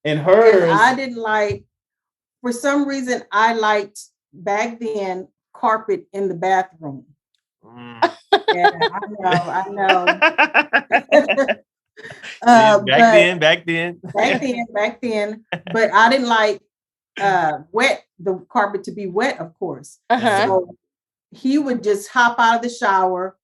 S1: and hers.
S4: And I didn't like, for some reason, I liked back then carpet in the bathroom. Yeah, I know.
S3: Back then.
S4: But I didn't like the carpet to be wet, of course. So he would just hop out of the shower,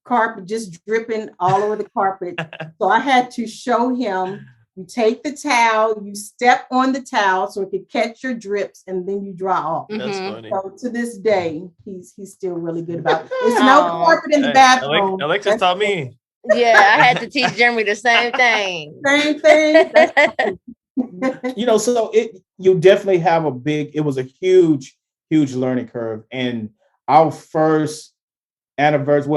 S4: carpet just dripping all over the carpet. So I had to show him, you take the towel, you step on the towel so it could catch your drips, and then you dry off.
S3: That's funny.
S4: So to this day, he's still really good about it. There's no carpet in the bathroom.
S3: Alexis taught me.
S2: Yeah, I had to teach Jeremy the same thing.
S4: Same thing.
S1: So you definitely have it was a huge learning curve. And our first anniversary,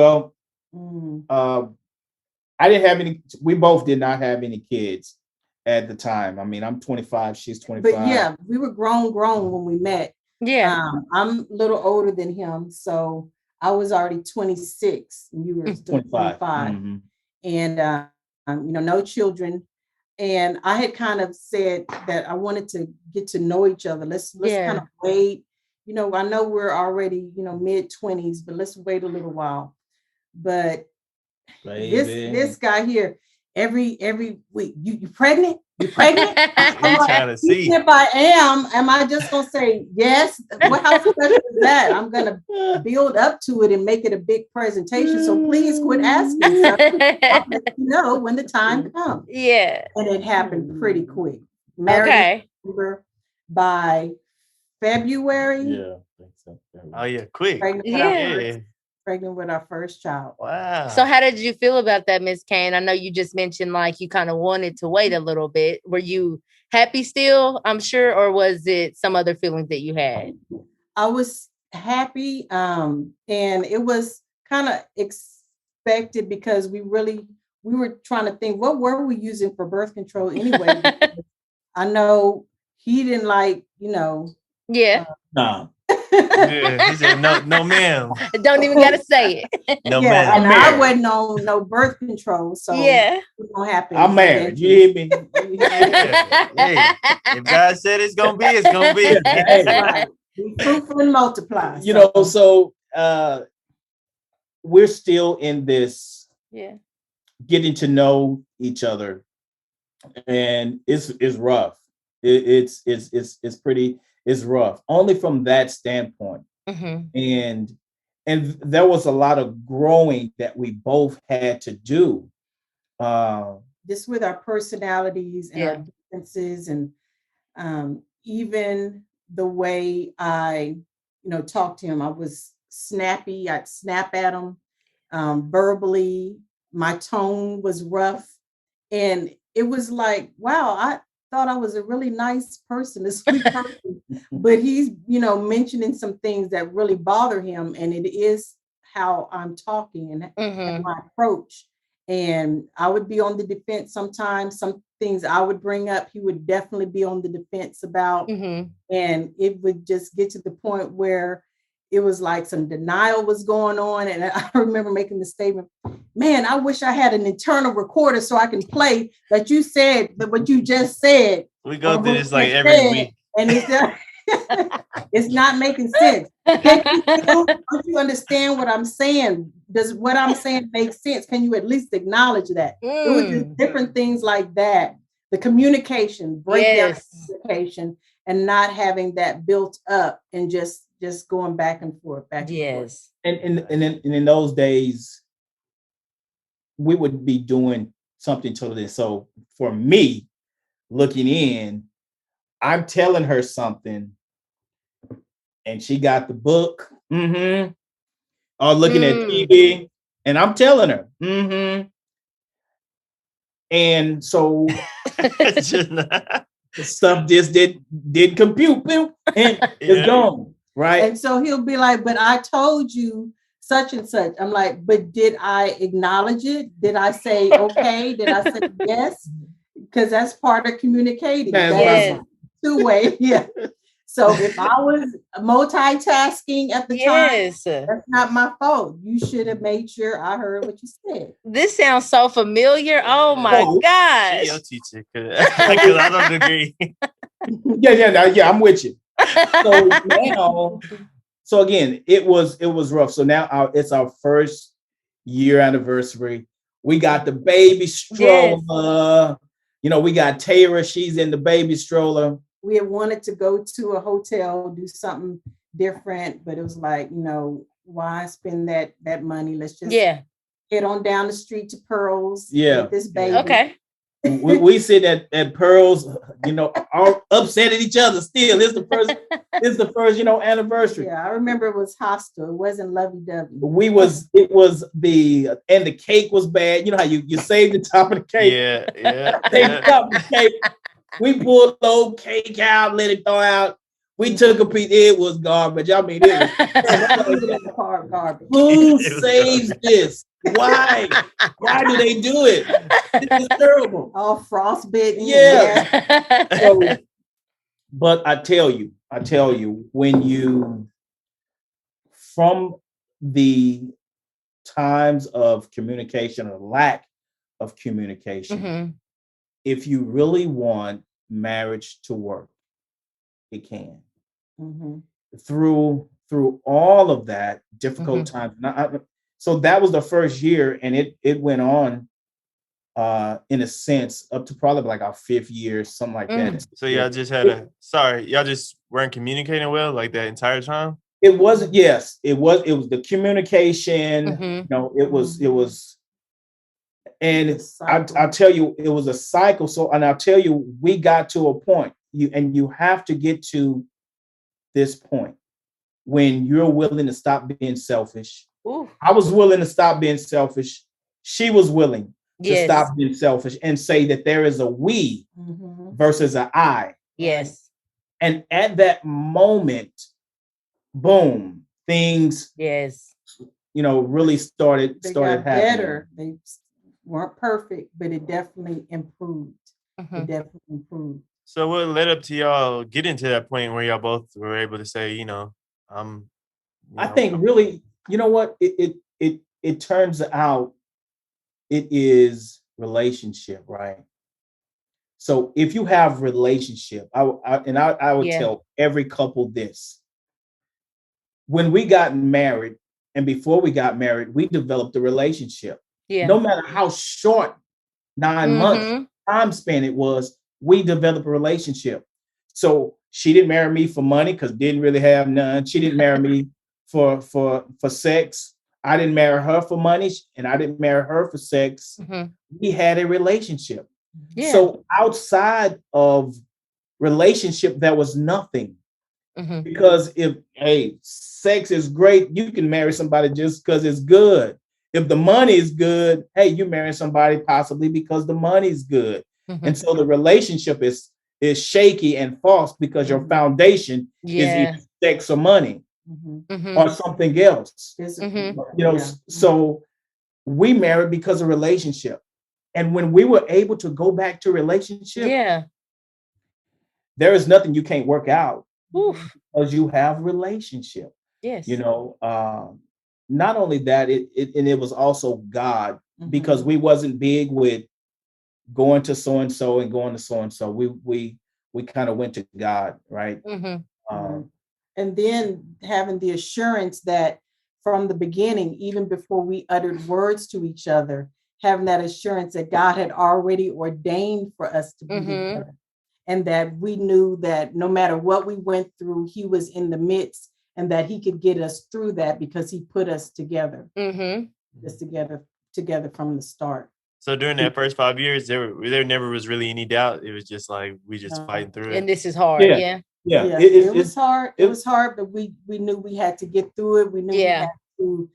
S1: we both did not have any kids at the time. I mean, I'm 25, she's 25.
S4: But yeah, we were grown when we met.
S2: Yeah.
S4: I'm a little older than him, so I was already 26 and you were still 25. And no children. And I had kind of said that I wanted to get to know each other. Let's kind of wait. I know we're already, mid-20s, but let's wait a little while. But this guy here, every week, you pregnant? You pregnant?
S3: I'm trying to see.
S4: If I am I just gonna say yes? How special is that? I'm gonna build up to it and make it a big presentation. So please quit asking. I'll let you know when the time comes.
S2: Yeah.
S4: And it happened pretty quick. Married by February.
S1: Yeah.
S3: Oh yeah, quick.
S4: Pregnant with our first child.
S3: Wow.
S2: So how did you feel about that, Miss Cain? I know you just mentioned like you kind of wanted to wait a little bit. Were you happy still, I'm sure, or was it some other feelings that you had?
S4: I was happy. And it was kind of expected because we were trying to think, what were we using for birth control anyway? I know he didn't like,
S1: no.
S3: Yeah, he said no ma'am.
S2: Don't even gotta say it.
S3: No ma'am.
S4: And I wasn't on no birth control, so
S2: yeah,
S4: it's gonna happen.
S1: I'm married. You hear me?
S3: Hey, if God said it's gonna be, it's gonna be.
S4: Right. Be fruitful and multiply.
S1: So we're still in this getting to know each other, and it's rough. It's pretty, it's rough. Only from that standpoint. And there was a lot of growing that we both had to do.
S4: Just with our personalities and our differences, and even the way I, talked to him. I was snappy. I'd snap at him verbally. My tone was rough, and it was like, wow, I thought I was a really nice person, a sweet person, but he's, mentioning some things that really bother him, and it is how I'm talking and my approach. And I would be on the defense sometimes. Some things I would bring up, he would definitely be on the defense about. And it would just get to the point where it was like some denial was going on. And I remember making the statement, man, I wish I had an internal recorder so I can play that you said that what you just said.
S3: We go through this like every week.
S4: And it's not making sense. Don't you understand what I'm saying? Does what I'm saying make sense? Can you at least acknowledge that? It was just different things like that. The communication, breakdown communication, and not having that built up and just going back and forth, back and forth.
S1: And in those days, we would be doing something totally. So for me, looking in, I'm telling her something, and she got the book, or looking at TV, and I'm telling her, and so stuff just didn't compute, and it's gone, right?
S4: And so he'll be like, "But I told you such and such." I'm like, "But did I acknowledge it? Did I say okay? Did I say yes?" Because that's part of communicating. That's two-way, yeah. So if I was multitasking at the time, that's not my fault. You should have made sure I heard what you said.
S2: This sounds so familiar. Oh my gosh.
S3: Your teacher, because I don't agree.
S1: Yeah, I'm with you. So now, so again, it was rough. So now it's our first year anniversary. We got the baby stroller. We got Thea. She's in the baby stroller.
S4: We had wanted to go to a hotel, do something different, but it was like, why spend that money? Let's just head on down the street to Pearls. With this baby.
S2: Okay.
S1: we sit at Pearls, all upset at each other. Still, it's the first, anniversary.
S4: Yeah, I remember it was hostile. It wasn't lovey-dovey.
S1: It was and the cake was bad. You know how you save the top of the cake.
S3: Yeah.
S1: Save the top of the cake. We pulled the old cake out, let it thaw out. We took a piece. It was garbage. I mean, it was garbage. Who saves this? Why? Why do they do it? This is terrible.
S4: All frostbitten.
S1: Yeah. So, but I tell you, when you, from the times of communication or lack of communication, if you really want marriage to work, it can. Through all of that difficult times. So that was the first year, and it went on in a sense up to probably like our 5th year, something like that.
S3: So y'all just y'all just weren't communicating well like that entire time?
S1: It wasn't, it was the communication, it was. And I'll tell you, it was a cycle. So, and I'll tell you, we got to a point, you have to get to this point when you're willing to stop being selfish. I was willing to stop being selfish. She was willing to stop being selfish and say that there is a we versus an I.
S2: Yes.
S1: And at that moment, boom, things, really started happening.
S4: Better. They weren't perfect, but it definitely improved. It definitely improved.
S3: So what led up to y'all getting to that point where y'all both were able to say,
S1: I think really, you know what, it turns out it is relationship, right? So if you have relationship, I would tell every couple this. When we got married and before we got married, we developed a relationship. no matter how short 9 months time span it was, we developed a relationship. So she didn't marry me for money because didn't really have none. She didn't marry me for sex. I didn't marry her for money, and I didn't marry her for sex. We had a relationship.
S2: Yeah.
S1: So outside of relationship, there was nothing. Because if sex is great, you can marry somebody just because it's good. If the money is good, hey, you marry somebody possibly because the money's good. And so the relationship is shaky and false because your foundation is either sex or money or something else. So we married because of relationship. And when we were able to go back to relationship, there is nothing you can't work out. Because you have relationship.
S2: Yes.
S1: Not only that, it was also God, because we wasn't big with going to so and so and going to so and so. We kind of went to God, right?
S4: And then having the assurance that from the beginning, even before we uttered words to each other, having that assurance that God had already ordained for us to be together. And that we knew that no matter what we went through, he was in the midst, and that he could get us through that because he put us together, just together from the start.
S3: So during that first 5 years, there never was really any doubt. It was just like we just fighting through it.
S2: And this is hard. Yeah.
S4: It was hard. It was hard, but we knew we had to get through it. We knew we had to,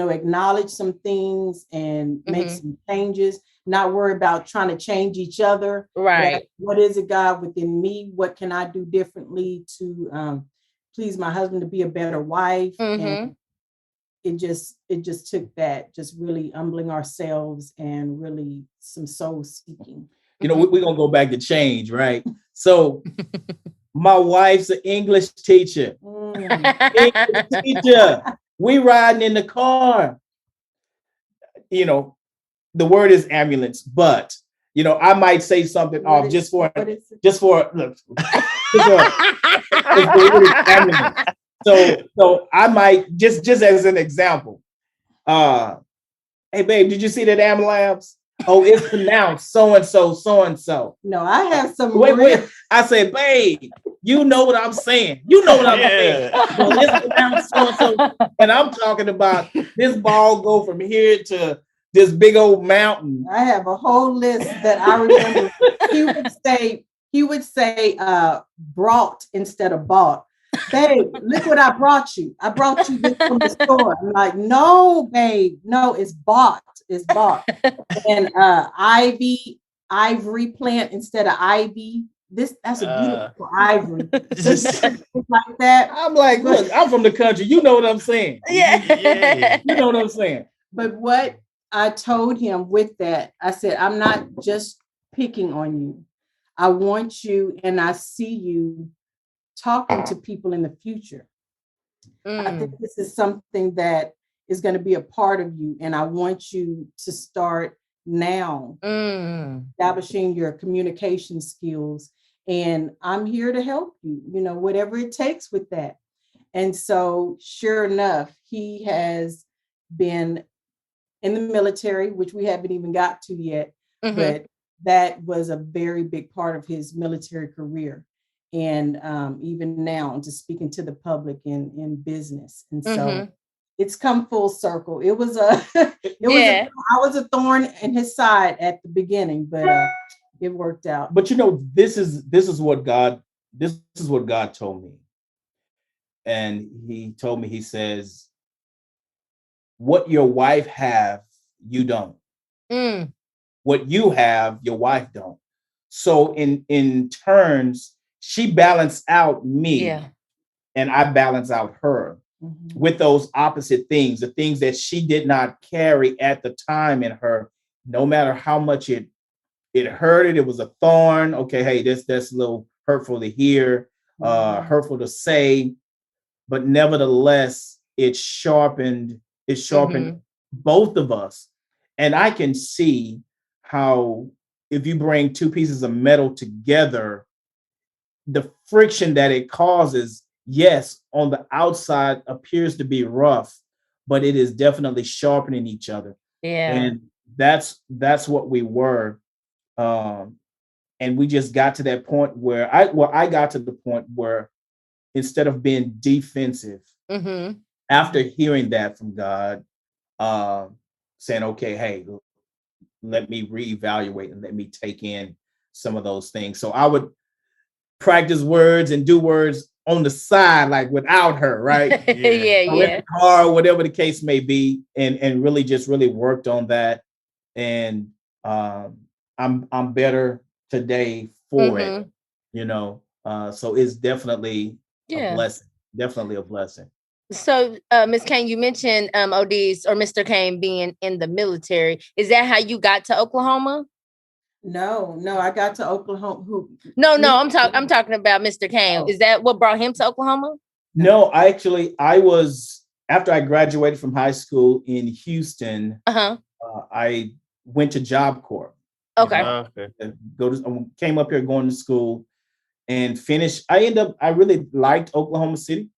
S4: acknowledge some things and make some changes. Not worry about trying to change each other.
S2: Right.
S4: What is it, God, within me? What can I do differently to please my husband, to be a better wife? And it just took that, just really humbling ourselves and really some soul seeking.
S1: We're going to go back to change, right? So my wife's an English teacher. English teacher. We riding in the car. The word is ambulance, but I might say something off just for look. Ambulance. So I might just as an example. Hey babe, did you see that ambulance? Oh, it's pronounced so and so.
S4: No, I have some.
S1: Wait. I say, babe, you know what I'm saying. You know what I'm saying. Well, it's pronounced so and so, and I'm talking about this ball go from here to this big old mountain.
S4: I have a whole list that I remember. he would say brought instead of bought. Babe, look what I brought you. I brought you this from the store. I'm like, no, babe, no, it's bought. It's bought. And ivory plant instead of ivy. That's a beautiful ivory. Just like that.
S1: I'm like, look, I'm from the country. You know what I'm saying.
S2: Yeah.
S1: You know what I'm saying.
S4: But what I told him with that, I said, I'm not just picking on you. I want you, and I see you talking to people in the future. I think this is something that is going to be a part of you, and I want you to start now establishing your communication skills, and I'm here to help you, whatever it takes with that. And so sure enough, he has been in the military, which we haven't even got to yet, but that was a very big part of his military career. And even now, just speaking to the public in business. And so it's come full circle. It was I was a thorn in his side at the beginning, but it worked out.
S1: But this is what God told me. And he told me, he says, what your wife have, you don't. What you have, your wife don't. So in turns, she balanced out me, and I balance out her with those opposite things, the things that she did not carry at the time in her, no matter how much it hurted. It was a thorn. Okay, hey, that's a little hurtful to hear, hurtful to say, but nevertheless, it sharpened both of us. And I can see how if you bring two pieces of metal together, the friction that it causes, yes, on the outside appears to be rough, but it is definitely sharpening each other.
S2: Yeah.
S1: And that's what we were. And we just got to that point where I got to the point where instead of being defensive, after hearing that from God, saying, okay, hey, let me reevaluate and let me take in some of those things. So I would practice words and do words on the side, like without her, right?
S2: Yeah.
S1: Car, whatever the case may be, and really worked on that. And I'm better today for it, so it's definitely a blessing. Definitely a blessing.
S2: So, Ms. Cain, you mentioned Odes or Mr. Cain being in the military. Is that how you got to Oklahoma?
S4: No, I got to Oklahoma.
S2: No, I'm talking about Mr. Cain. Oh. Is that what brought him to Oklahoma?
S1: No, I was, after I graduated from high school in Houston, I went to Job Corps.
S2: Okay.
S1: Came up here going to school and finished. I really liked Oklahoma City.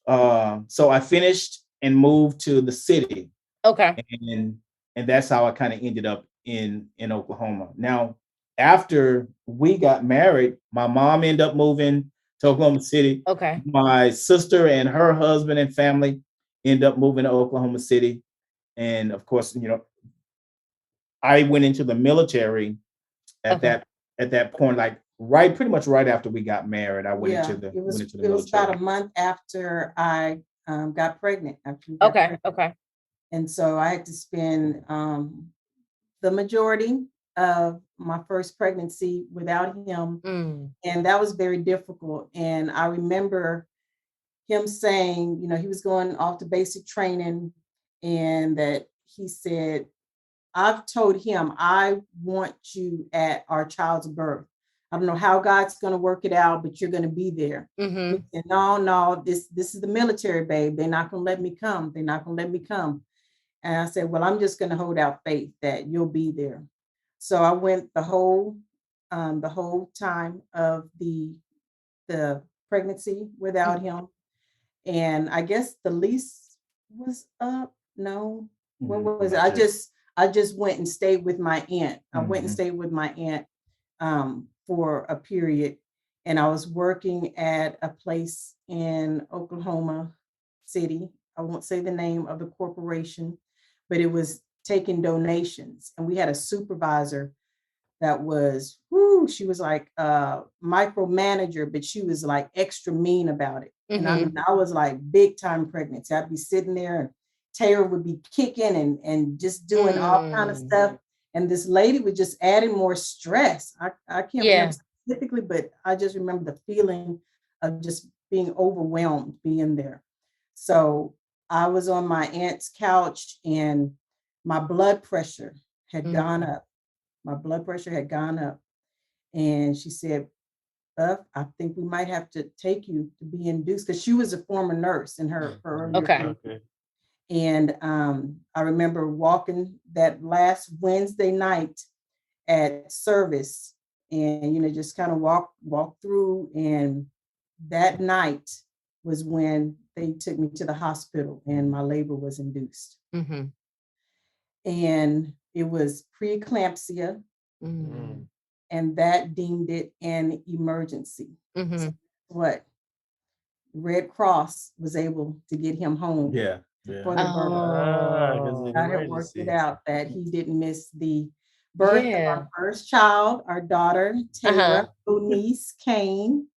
S1: So I finished and moved to the city.
S2: Okay.
S1: And that's how I kind of ended up in Oklahoma. Now, after we got married, my mom ended up moving to Oklahoma City.
S2: Okay.
S1: My sister and her husband and family ended up moving to Oklahoma City. And of course, I went into the military at that point, like pretty much right after we got married. I went into the military.
S4: It was about a month after I got pregnant.
S2: Okay.
S4: And so I had to spend the majority of my first pregnancy without him. And that was very difficult. And I remember him saying, he was going off to basic training, and that he said, I've told him, I want you at our child's birth. I don't know how God's going to work it out, but you're going to be there. He said, no, this is the military, babe. They're not going to let me come. They're not going to let me come. And I said, well, I'm just going to hold out faith that you'll be there. So I went the whole time of the pregnancy without him. And I guess the lease was up. No, what was it? I just went and stayed with my aunt. I went and stayed with my aunt for a period. And I was working at a place in Oklahoma City. I won't say the name of the corporation, but it was taking donations. And we had a supervisor that was, she was like a micromanager, but she was like extra mean about it. And I was like big time pregnant. So I'd be sitting there and Tara would be kicking and just doing all kind of stuff. And this lady was just adding more stress. I can't remember specifically, but I just remember the feeling of just being overwhelmed being there. So I was on my aunt's couch and my blood pressure had gone up. My blood pressure had gone up. And she said, I think we might have to take you to be induced, because she was a former nurse in her
S2: okay.
S4: And I remember walking that last Wednesday night at service, and just kind of walk through. And that night was when they took me to the hospital, and my labor was induced. And it was preeclampsia. And that deemed it an emergency. So what? Red Cross was able to get him home. For the birth. I had worked it out that he didn't miss the birth of our first child, our daughter, Thea, niece, Cain,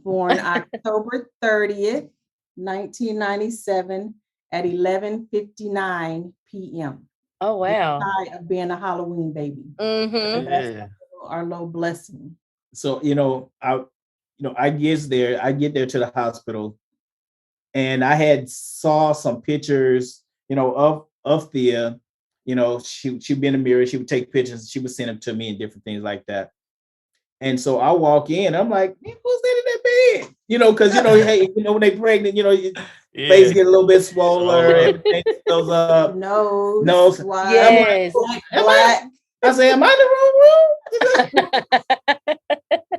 S4: born October 30th, 1997 at 11:59 p.m.
S2: Oh, wow.
S4: Of being a Halloween baby. That's our low blessing.
S1: So, I get there to the hospital, and I had saw some pictures, of Thea. She'd be in the mirror, she would take pictures, she would send them to me and different things like that. And so I walk in, I'm like, man, who's that in that bed? Because hey, when they pregnant, face get a little bit swollen, everything goes up.
S4: Nose.
S2: Yes.
S4: Black.
S1: I say, am I in the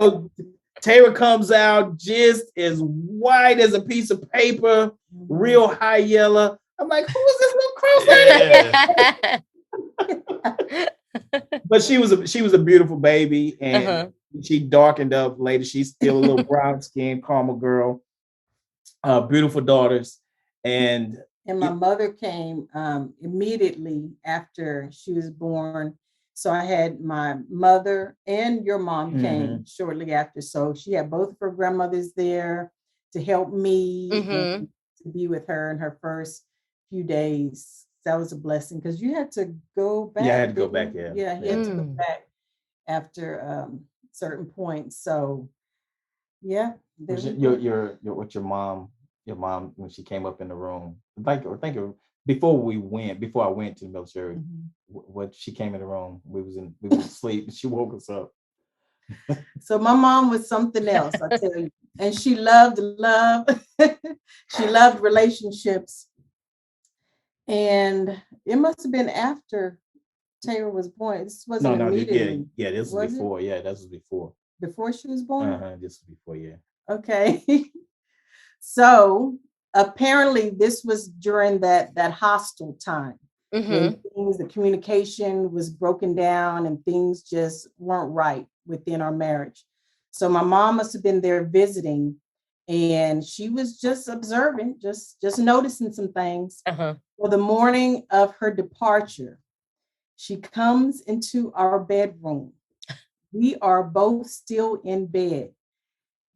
S1: wrong room? Tara comes out just as white as a piece of paper, real high yellow. I'm like, who is this little cross-eyed? But she was a beautiful baby, and she darkened up later. She's still a little brown skinned, caramel girl. Beautiful daughters, and
S4: my mother came immediately after she was born. So I had my mother and your mom came shortly after. So she had both of her grandmothers there to help me and to be with her in her first few days. That was a blessing because you had to go back.
S1: Yeah, I had to go back. Yeah,
S4: he had to go back after certain points. So yeah,
S1: what's your mom when she came up in the room, before I went to the military, when she came in the room, we was asleep and she woke us up.
S4: So my mom was something else, I tell you, and she loved love. She loved relationships, and it must have been after Taylor was born. This wasn't immediately.
S1: This was before. Yeah, that was before.
S4: Before she was born?
S1: This was before, yeah.
S4: Okay. So apparently this was during that hostile time. When the communication was broken down and things just weren't right within our marriage. So my mom must have been there visiting, and she was just observing, just noticing some things. Well, the morning of her departure, she comes into our bedroom. We are both still in bed.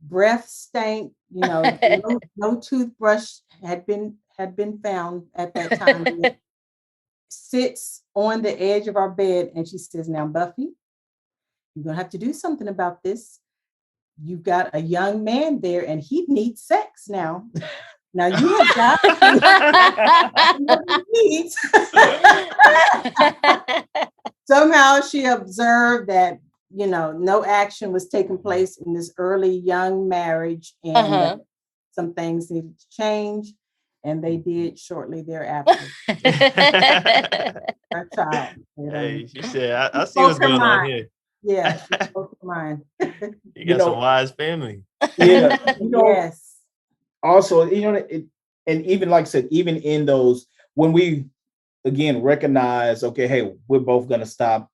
S4: Breath stank, no toothbrush had been found at that time. Sits on the edge of our bed and she says, "Now, Buffy, you're gonna have to do something about this. You've got a young man there and he needs sex now. Now you have got what he needs." Somehow she observed that no action was taking place in this early young marriage, and some things needed to change, and they did shortly thereafter. Our child.
S3: Hey, she said, I see what's going on here.
S4: Yeah, she spoke her mind.
S3: You got some wise family.
S1: Yeah.
S4: Yes.
S1: Also, and even like I said, even in those, when we again recognize, okay, hey, we're both gonna stop,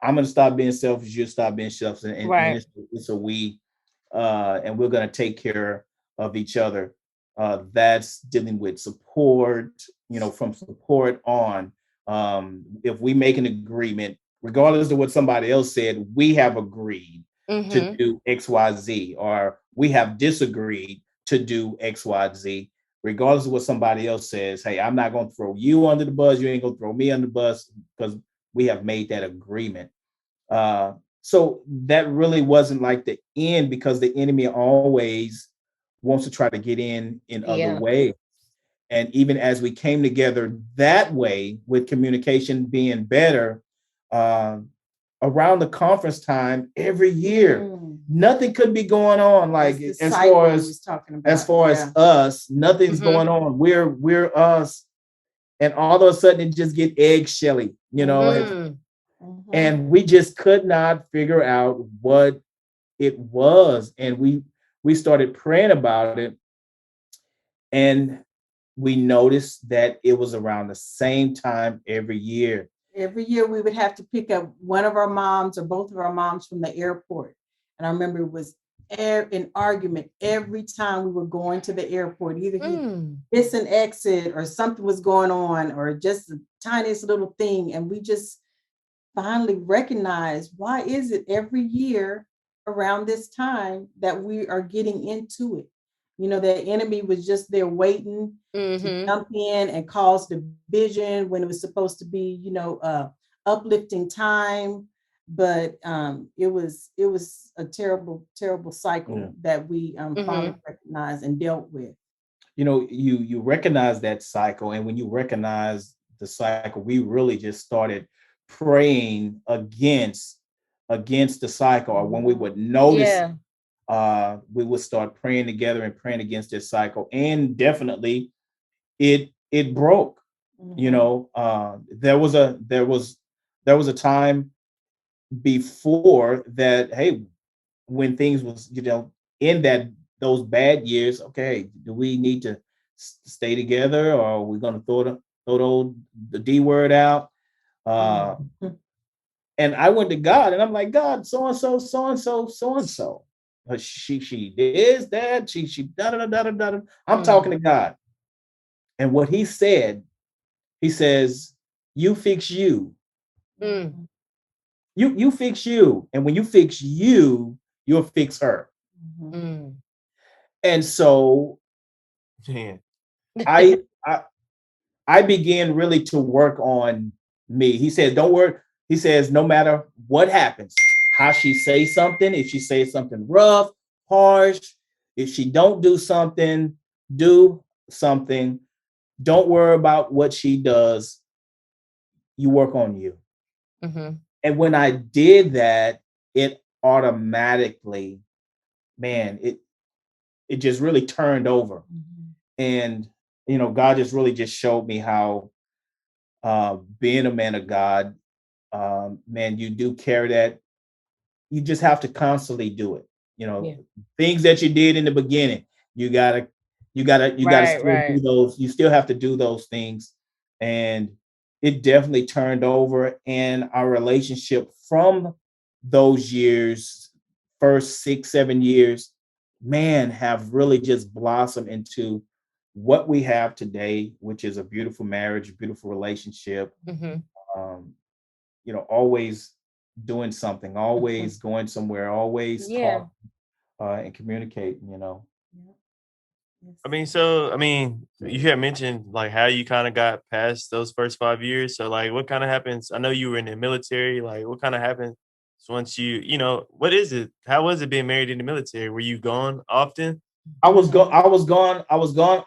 S1: I'm gonna stop being selfish, you stop being selfish, and it's a we, and we're gonna take care of each other. That's dealing with support, from support on. If we make an agreement, regardless of what somebody else said, we have agreed to do XYZ, or we have disagreed to do XYZ, regardless of what somebody else says. Hey, I'm not going to throw you under the bus. You ain't going to throw me under the bus, because we have made that agreement. So that really wasn't like the end, because the enemy always wants to try to get in other ways. And even as we came together that way, with communication being better, around the conference time every year, nothing could be going on. Like as far as us, nothing's going on. We're us, and all of a sudden it just get eggshelly, and we just could not figure out what it was, and we started praying about it, and we noticed that it was around the same time every year.
S4: Every year we would have to pick up one of our moms or both of our moms from the airport. And I remember it was an argument every time we were going to the airport. Either he missed an exit or something was going on, or just the tiniest little thing. And we just finally recognized, why is it every year around this time that we are getting into it? The enemy was just there waiting to jump in and cause division when it was supposed to be, uplifting time. But it was a terrible, terrible cycle that we finally recognized and dealt with.
S1: You recognize that cycle, and when you recognize the cycle, we really just started praying against the cycle. Or when we would notice, we would start praying together and praying against this cycle, and definitely it broke. There was a time before that, hey, when things was in those bad years, okay, do we need to stay together, or are we going to throw the D word out? And I went to God and I'm like, God, so and so, so and so, so and so. She is that, she da da da da da. I'm talking to God. And what he said, he says, you fix you. You fix you. And when you fix you, you'll fix her. And so I began really to work on me. He said, don't worry. He says, no matter what happens, how she says something, if she says something rough, harsh, if she don't do something, don't worry about what she does. You work on you. And when I did that, it automatically, man, it just really turned over. And, God just really just showed me how being a man of God, man, you do carry that. You just have to constantly do it. Things that you did in the beginning, you gotta still do those. You still have to do those things. And it definitely turned over. And our relationship from those years, first 6-7 years, man, have really just blossomed into what we have today, which is a beautiful marriage, a beautiful relationship. Always doing something, always going somewhere, always talk and communicate.
S3: You had mentioned like how you kind of got past those first 5 years. So like, what kind of happens? I know you were in the military. Like, what kind of happens once what is it? How was it being married in the military? Were you gone often?
S1: I was gone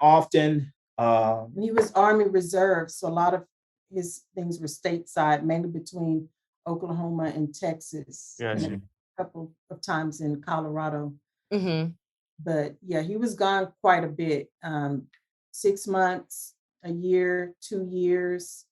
S1: often.
S4: He was Army Reserve, so a lot of his things were stateside, mainly between Oklahoma and Texas.
S3: Gotcha.
S4: And a couple of times in Colorado. But yeah, he was gone quite a bit. 6 months, a year, 2 years.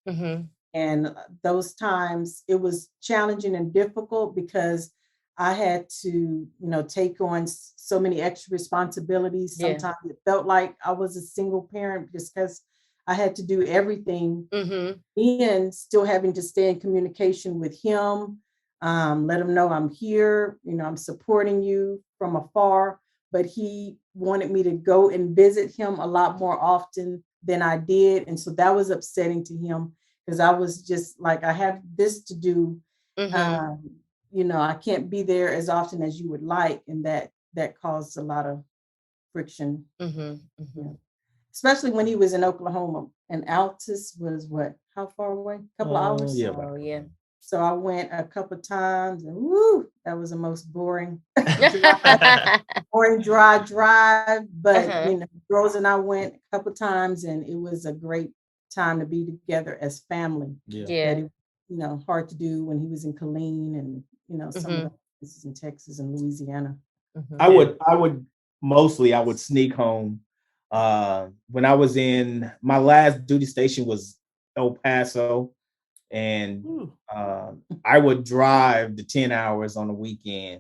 S4: And those times it was challenging and difficult because I had to, take on so many extra responsibilities. Sometimes it felt like I was a single parent just because I had to do everything and still having to stay in communication with him, let him know I'm here, I'm supporting you from afar. But he wanted me to go and visit him a lot more often than I did. And so that was upsetting to him because I was just like, I have this to do. I can't be there as often as you would like. And that caused a lot of friction. Especially when he was in Oklahoma. And Altus was how far away? A couple of hours?
S2: Yeah.
S4: So I went a couple of times and that was the most boring, dry drive. But, girls and I went a couple of times and it was a great time to be together as family.
S1: Yeah.
S4: But hard to do when he was in Killeen and, some of the places in Texas and Louisiana.
S1: I would sneak home. When I was in my last duty station was El Paso. And I would drive the 10 hours on the weekend,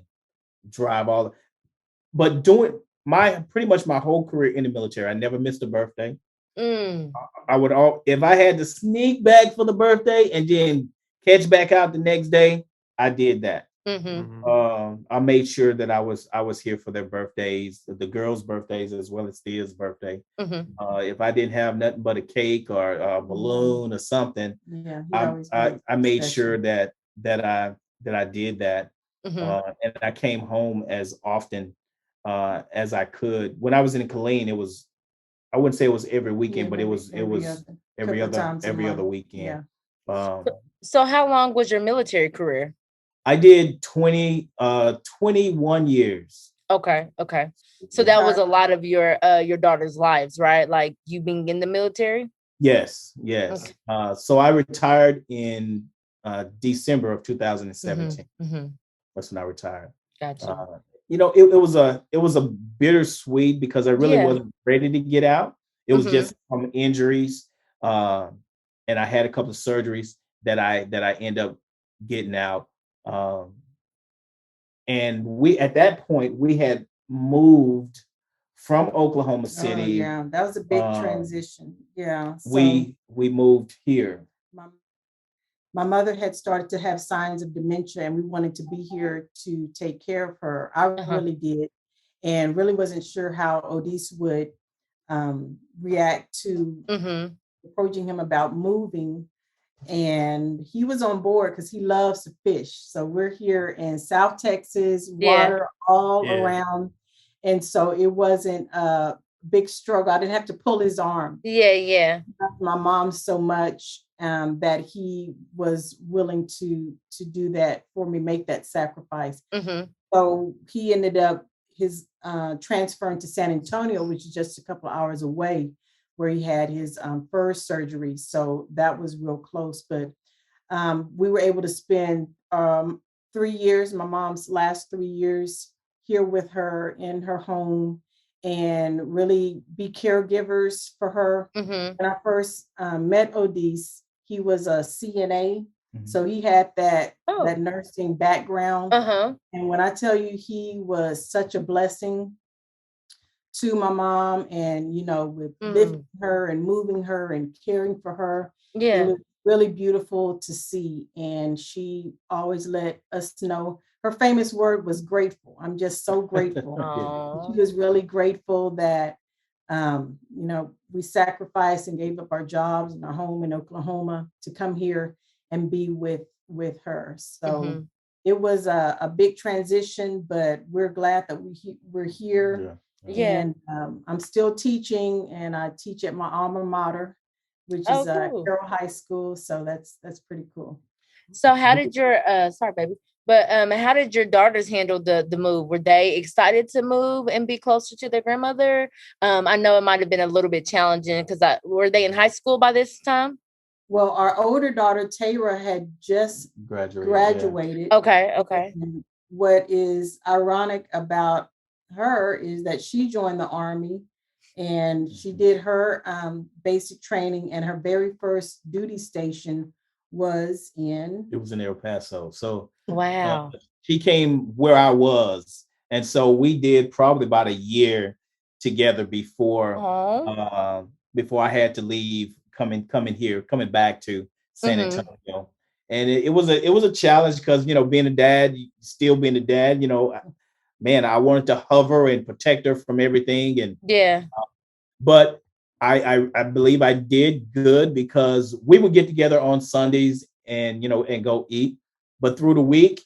S1: but doing pretty much my whole career in the military, I never missed a birthday. I would if I had to sneak back for the birthday and then catch back out the next day, I did that. I made sure that I was here for their birthdays, the girls' birthdays, as well as Thea's birthday. If I didn't have nothing but a cake or a balloon or something, I made sure that I did that, and I came home as often as I could. When I was in Killeen, I wouldn't say it was every weekend, but it was every other weekend.
S2: Yeah. So how long was your military career?
S1: I did 21 years.
S2: Okay. So that was a lot of your daughter's lives, right? Like you being in the military?
S1: Yes. Okay. So I retired in December of 2017. That's when I retired.
S2: Gotcha.
S1: It was a bittersweet because I really wasn't ready to get out. It was just from injuries, and I had a couple of surgeries that I end up getting out. And we at that point we had moved from Oklahoma City.
S4: That was a big transition. Yeah.
S1: So we moved here.
S4: my mother had started to have signs of dementia, and we wanted to be here to take care of her. I really did, and really wasn't sure how Odes would react to approaching him about moving. And he was on board because he loves to fish. So we're here in South Texas, water all around. And so it wasn't a big struggle. I didn't have to pull his arm.
S2: Yeah.
S4: My mom so much that he was willing to do that for me, make that sacrifice. So he ended up transferring to San Antonio, which is just a couple of hours away, where he had his first surgery. So that was real close. But we were able to spend 3 years, my mom's last 3 years, here with her in her home and really be caregivers for her. When I first met Odes, he was a CNA. So he had that nursing background. And when I tell you, he was such a blessing to my mom, and with lifting her and moving her and caring for her. It was really beautiful to see. And she always let us know her famous word was grateful. I'm just so grateful. She was really grateful that we sacrificed and gave up our jobs and our home in Oklahoma to come here and be with her. So it was a big transition, but we're glad that we're here. And I'm still teaching, and I teach at my alma mater, which is Carroll High School. So that's pretty cool.
S2: So how did your sorry baby, but how did your daughters handle the move? Were they excited to move and be closer to their grandmother? I know it might have been a little bit challenging because were they in high school by this time?
S4: Well, our older daughter Thea had just graduated.
S2: Yeah. Okay.
S4: And what is ironic about her is that she joined the Army, and she did her basic training, and her very first duty station was in
S1: El Paso. So
S2: wow,
S1: she came where I was, and so we did probably about a year together before I had to leave, coming back to San Antonio. And it was a challenge because being a dad, still being a dad, man, I wanted to hover and protect her from everything. And but I believe I did good because we would get together on Sundays and and go eat. But through the week,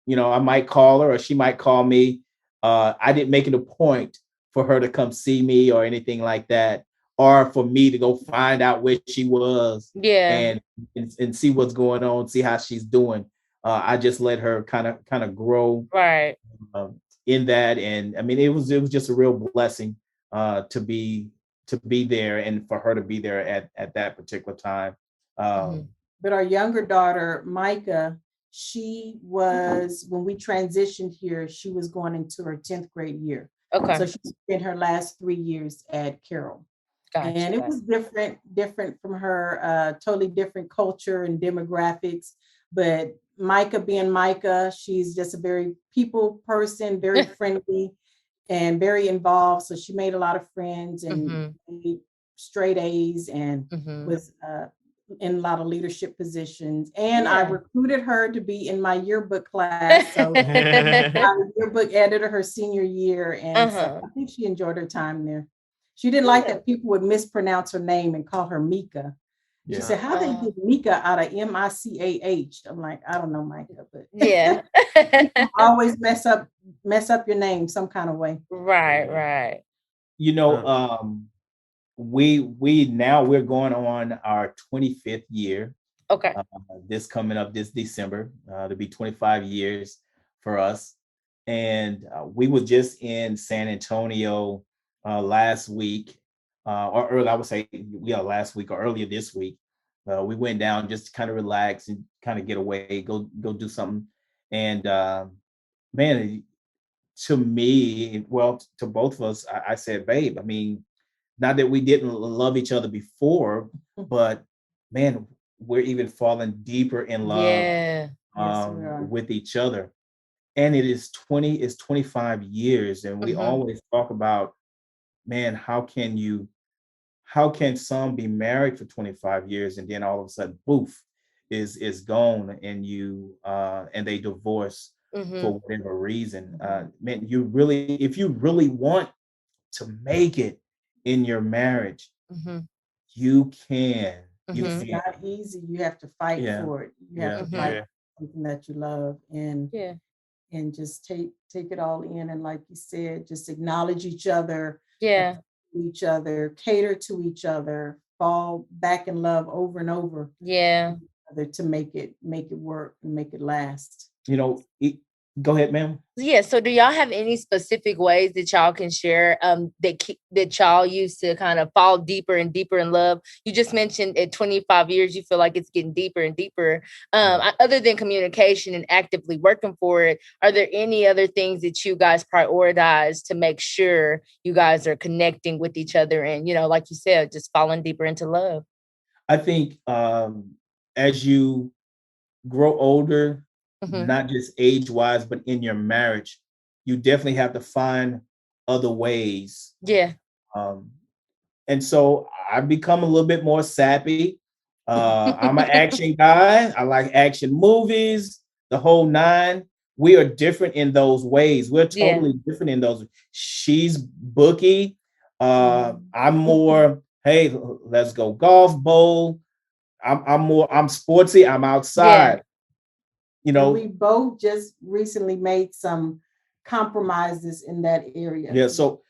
S1: I might call her or she might call me. I didn't make it a point for her to come see me or anything like that, or for me to go find out where she was and see what's going on, see how she's doing. I just let her kind of grow in that. And I mean, it was just a real blessing to be there and for her to be there at that particular time.
S4: But our younger daughter, Micah, she was, when we transitioned here, she was going into her 10th grade year. So she spent her last 3 years at Carroll. And it was different from her, totally different culture and demographics. But Micah being Micah, she's just a very people person, very friendly and very involved. So she made a lot of friends and made straight A's and was in a lot of leadership positions. And I recruited her to be in my yearbook class. So I was yearbook editor her senior year. And so I think she enjoyed her time there. She didn't like that people would mispronounce her name and call her Mika. She said, how they get Mika out of Micah? I'm like, I don't know, Micah, but always mess up your name some kind of way.
S2: Right.
S1: We're going on our 25th year. This coming up this December, to be 25 years for us. And we were just in San Antonio last week, or early, I would say, last week or earlier this week. We went down just to kind of relax and kind of get away, go do something. And man, to me, well, to both of us, I said, babe, I mean, not that we didn't love each other before, but man, we're even falling deeper in love with each other. And it's 25 years. And we always talk about, man, how can some be married for 25 years and then all of a sudden, poof, is gone, and you and they divorce for whatever reason. Man, if you really want to make it in your marriage, you can. You
S4: It's
S1: can.
S4: not easy. You have to fight for it. You have to fight for something that you love, and just take it all in. And like you said, just acknowledge each other, each other, cater to each other, fall back in love over and over. To make it work and make it last.
S1: Go ahead, ma'am.
S2: Yeah. So do y'all have any specific ways that y'all can share that y'all use to kind of fall deeper and deeper in love? You just mentioned at 25 years, you feel like it's getting deeper and deeper. Other than communication and actively working for it, are there any other things that you guys prioritize to make sure you guys are connecting with each other and, like you said, just falling deeper into love?
S1: I think as you grow older, not just age-wise, but in your marriage, you definitely have to find other ways. And so I've become a little bit more sappy. I'm an action guy. I like action movies, the whole nine. We are different in those ways. We're totally different in those. She's booky. I'm more, hey, let's go golf, bowl. I'm sportsy. I'm outside.
S4: And we both just recently made some compromises in that area.
S1: So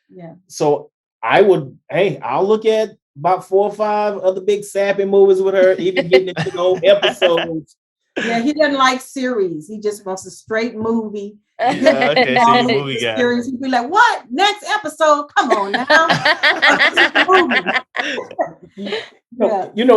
S1: I'll look at about 4 or 5 other big sappy movies with her, even getting into the old episodes.
S4: Yeah, he doesn't like series. He just wants a straight movie.
S3: Okay, so you're a movie guy.
S4: Series, he'd be like, "What? Next episode? Come on now."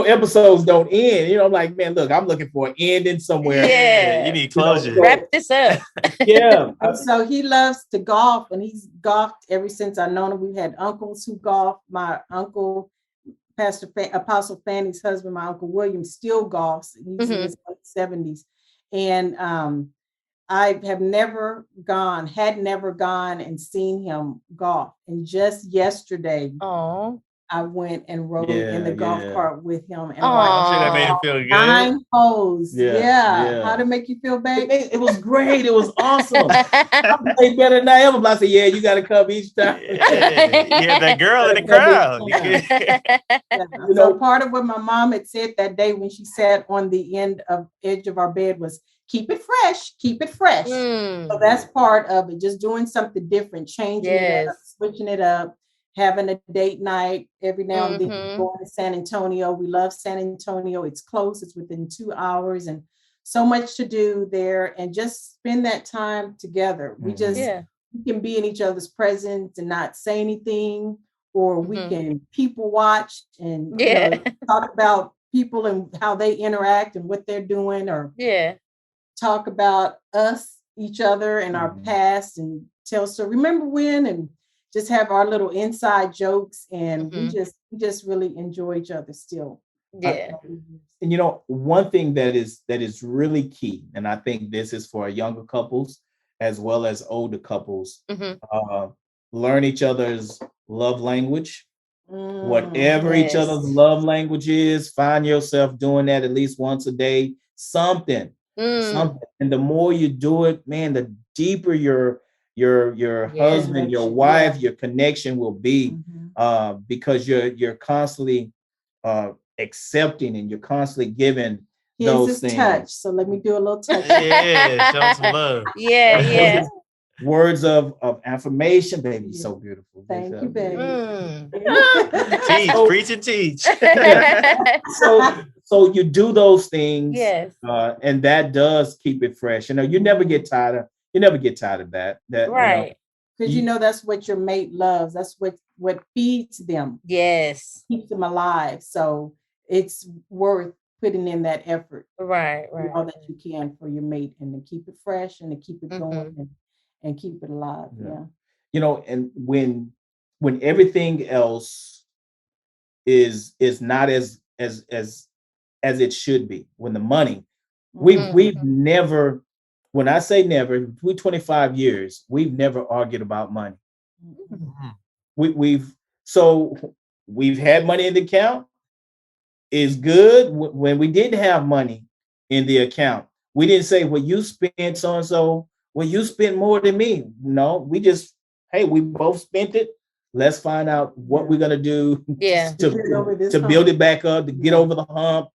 S1: Episodes don't end. I'm like, man, look, I'm looking for an ending somewhere.
S2: Yeah,
S3: you need closure.
S2: Wrap this up.
S4: And so he loves to golf, and he's golfed ever since I've known him. We've had uncles who golf. My uncle, Apostle Fanny's husband, my Uncle William, still golfs. He's in his 70s. And I had never gone and seen him golf. And just yesterday, I went and rode in the golf cart with him. And
S3: I'm sure that made him feel good.
S4: 9 holes. Yeah. How'd it make you feel, babe?
S1: It was great. It was awesome. I played better than I ever. I said, yeah, you got to come each time.
S3: Yeah, that girl in the crowd.
S4: So part of what my mom had said that day when she sat on the edge of our bed was, keep it fresh, keep it fresh. So that's part of it. Just doing something different, changing it up, switching it up. Having a date night every now and then, going to San Antonio. We love San Antonio. It's close. It's within 2 hours, and so much to do there. And just spend that time together. We can be in each other's presence and not say anything, or we can people watch and talk about people and how they interact and what they're doing, or talk about each other and our past, and tell so remember when, and just have our little inside jokes, and we just really enjoy each other still.
S1: And one thing that is really key, and I think this is for younger couples as well as older couples, learn each other's love language. Whatever each other's love language is, find yourself doing that at least once a day, something. And the more you do it, man, the deeper your husband, your wife, your connection will be, because you're constantly accepting, and you're constantly giving those things.
S4: Touch. So let me do a little touch.
S3: Show some love.
S1: Words of affirmation, baby. You're so beautiful.
S4: Thank you, baby.
S3: Teach, preach and teach.
S1: So you do those things, and that does keep it fresh. You never get tired of. You never get tired of that.
S2: Right.
S4: Because that's what your mate loves. That's what feeds them.
S2: Yes.
S4: Keeps them alive. So it's worth putting in that effort.
S2: Right.
S4: All that you can for your mate, and to keep it fresh, and to keep it going, and keep it alive.
S1: And when everything else is not as it should be, when the money, we've never. When I say never, we 25 years, we've never argued about money. We've had money in the account. Is good. When we didn't have money, in the account. We didn't say, well, you spent so and so. Well, you spent more than me. No, we just, hey, we both spent it. Let's find out what we're gonna do to build it back up, to get over the hump.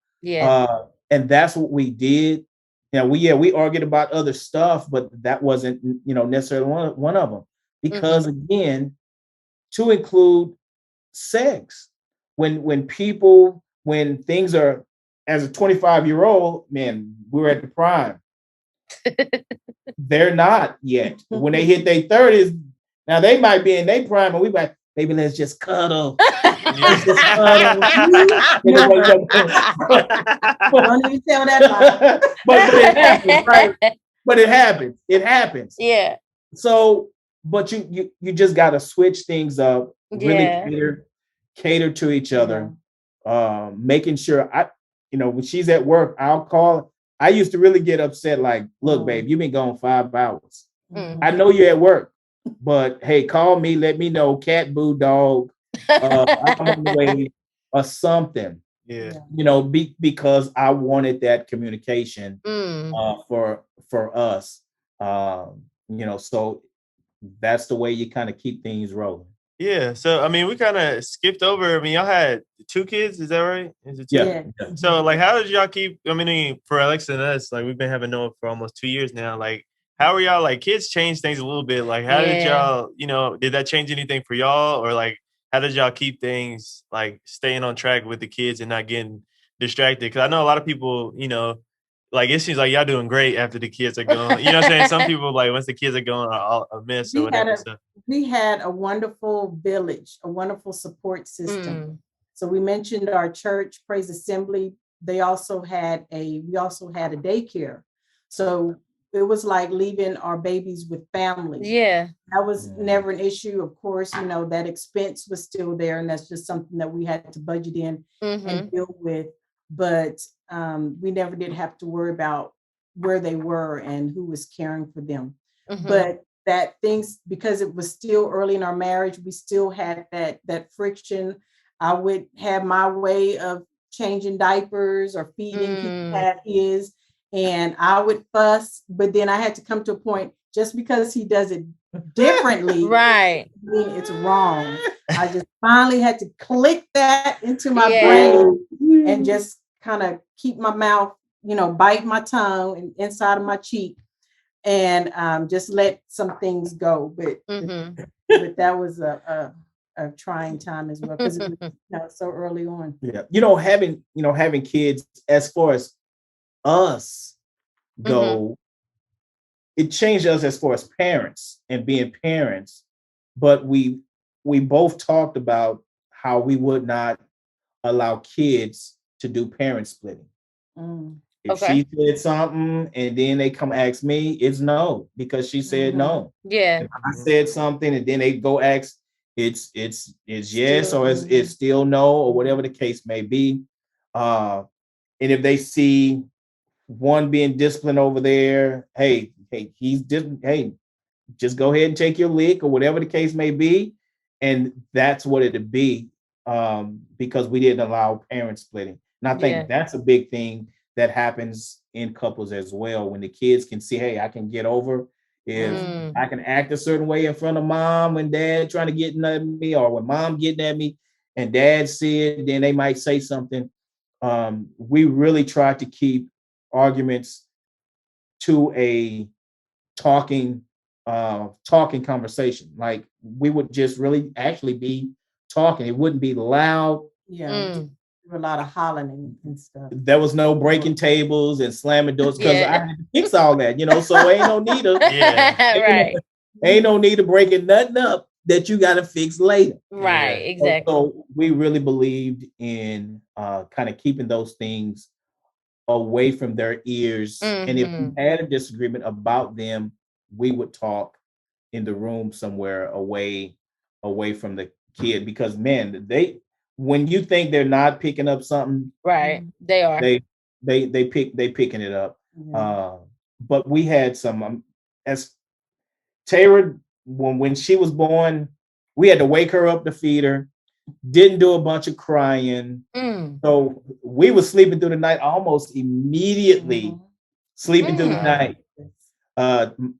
S1: And that's what we did. We argued about other stuff, but that wasn't necessarily one of them. Because again, to include sex, when things are, as a 25-year-old, man, we're at the prime. They're not yet. When they hit their 30s, now they might be in their prime, and we like, maybe let's just cuddle. Let's just cuddle.
S4: Don't even tell that.
S1: But it happens, right? But it happens. It happens.
S2: Yeah.
S1: So, but you just got to switch things up. Really cater to each other. Making sure when she's at work, I'll call. I used to really get upset. Like, look, babe, you've been gone 5 hours. I know you're at work, but hey, call me. Let me know. Cat, boo, dog. I'm on the way, or something.
S3: Yeah.
S1: Because I wanted that communication for us. So that's the way you kind of keep things rolling.
S3: Yeah. So I mean, we kind of skipped over. I mean, y'all had 2 kids, is that right? Is it 2?
S1: Yeah.
S3: So like, how did y'all keep? I mean, for Alexa and us, like we've been having Noah for almost 2 years now. Like, how are y'all? Like, kids change things a little bit. Like, how did y'all? Did that change anything for y'all, or like, how did y'all keep things like staying on track with the kids and not getting distracted? Because I know a lot of people, like it seems like y'all doing great after the kids are gone. You know what I'm saying? Some people, like, once the kids are gone, are all a mess or whatever.
S4: We had a wonderful village, a wonderful support system. So we mentioned our church, Praise Assembly. We also had a daycare. So it was like leaving our babies with family.
S2: Yeah.
S4: That was never an issue. Of course, that expense was still there, and that's just something that we had to budget in and deal with. But we never did have to worry about where they were and who was caring for them. But that things, because it was still early in our marriage, we still had that friction. I would have my way of changing diapers or feeding. He had his, and I would fuss. But then I had to come to a point, just because he does it differently,
S2: right?
S4: It's wrong. I just finally had to click that into my brain and just kind of keep my mouth, bite my tongue and inside of my cheek, and just let some things go. But that was a trying time as well, because it was so early on.
S1: Yeah, having kids, as far as us go, it changed us as far as parents and being parents. But we both talked about how we would not allow kids to do parent splitting. If she said something and then they come ask me, it's no, because she said no.
S2: Yeah.
S1: If I said something and then they go ask, it's yes, or it's still no, or whatever the case may be. And if they see one being disciplined over there, hey, just go ahead and take your lick, or whatever the case may be. And that's what it'd be, because we didn't allow parent splitting. And I think that's a big thing that happens in couples as well, when the kids can see, hey, I can get over if I can act a certain way in front of mom when dad trying to get at me, or when mom getting at me and dad see it, then they might say something. We really try to keep arguments to a talking conversation. Like, we would just really actually be talking. It wouldn't be loud.
S4: A lot of hollering and stuff.
S1: There was no breaking tables and slamming doors, because I had to fix all that, so ain't no need of ain't no need of breaking nothing up that you got to fix later.
S2: Right, exactly.
S1: So we really believed in kind of keeping those things away from their ears. And if we had a disagreement about them, we would talk in the room somewhere away from the kid, because man, when you think they're not picking up something,
S2: right, they are.
S1: They picking it up. But we had some as Tara, when she was born, we had to wake her up to feed her. didn't do a bunch of crying. So we were sleeping through the night almost immediately, sleeping through the night.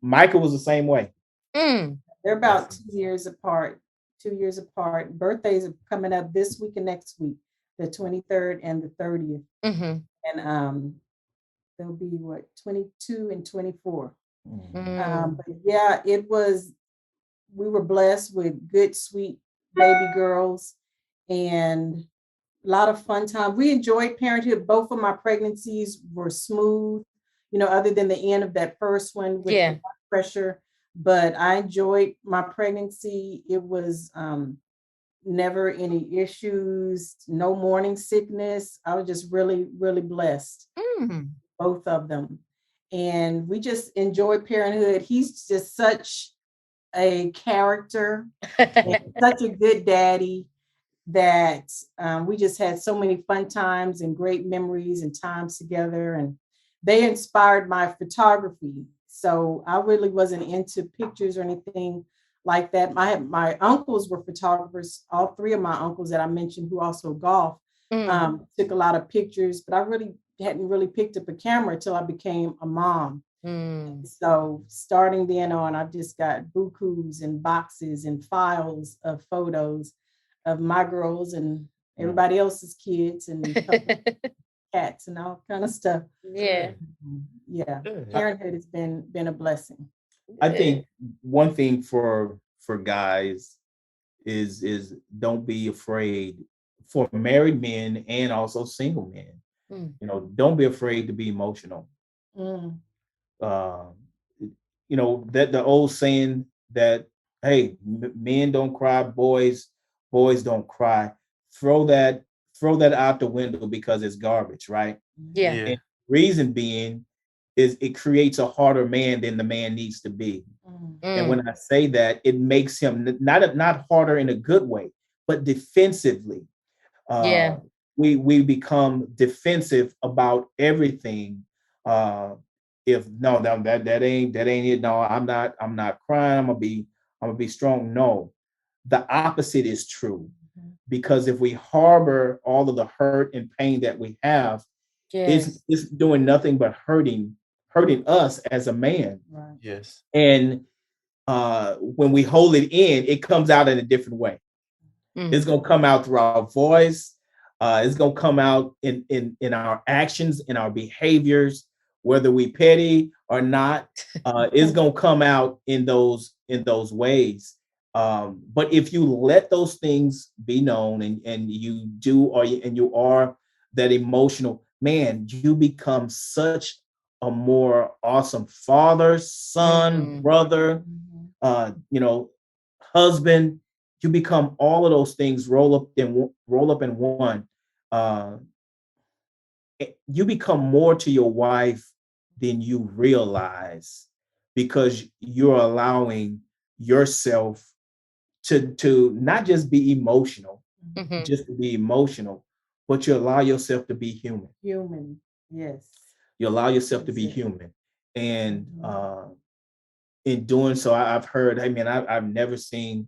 S1: Michael was the same way.
S4: They're about 2 years apart. 2 years apart. Birthdays are coming up this week and next week, the 23rd and the 30th. And they'll be what, 22 and 24. But yeah, we were blessed with good, sweet baby girls and a lot of fun time. We enjoyed parenthood. Both of my pregnancies were smooth, other than the end of that first one with the pressure. But I enjoyed my pregnancy. It was never any issues, no morning sickness. I was just really, really blessed. Both of them. And we just enjoyed parenthood. He's just such a character, and such a good daddy that we just had so many fun times and great memories and times together. And they inspired my photography. So I really wasn't into pictures or anything like that. My uncles were photographers. All three of my uncles that I mentioned, who also golf, took a lot of pictures, but I really hadn't really picked up a camera until I became a mom. So starting then on, I've just got bukus and boxes and files of photos of my girls and everybody else's kids and cats and all kind of stuff. Yeah. Parenthood has been a blessing.
S1: I think one thing for guys is don't be afraid, for married men and also single men. Don't be afraid to be emotional. That the old saying that, hey, men don't cry, boys don't cry. Throw that out the window because it's garbage, right? And reason being is it creates a harder man than the man needs to be. And when I say that, it makes him not harder in a good way, but defensively. We become defensive about everything. If no, that ain't it. No, I'm not crying. I'm gonna be strong. No, the opposite is true. Because if we harbor all of the hurt and pain that we have, it's doing nothing but hurting us as a man.
S4: Right.
S3: Yes.
S1: And when we hold it in, it comes out in a different way. It's gonna come out through our voice. It's gonna come out in our actions, in our behaviors, whether we petty or not. It's gonna come out in those ways. But if you let those things be known and you do, and you are that emotional man, you become such a more awesome father, son, brother, husband. You become all of those things roll up in one. You become more to your wife than you realize, because you're allowing yourself to not just be emotional, just to be emotional, but you allow yourself to be human.
S4: Human, yes.
S1: You allow yourself to be human. And in doing so, I've heard, I've never seen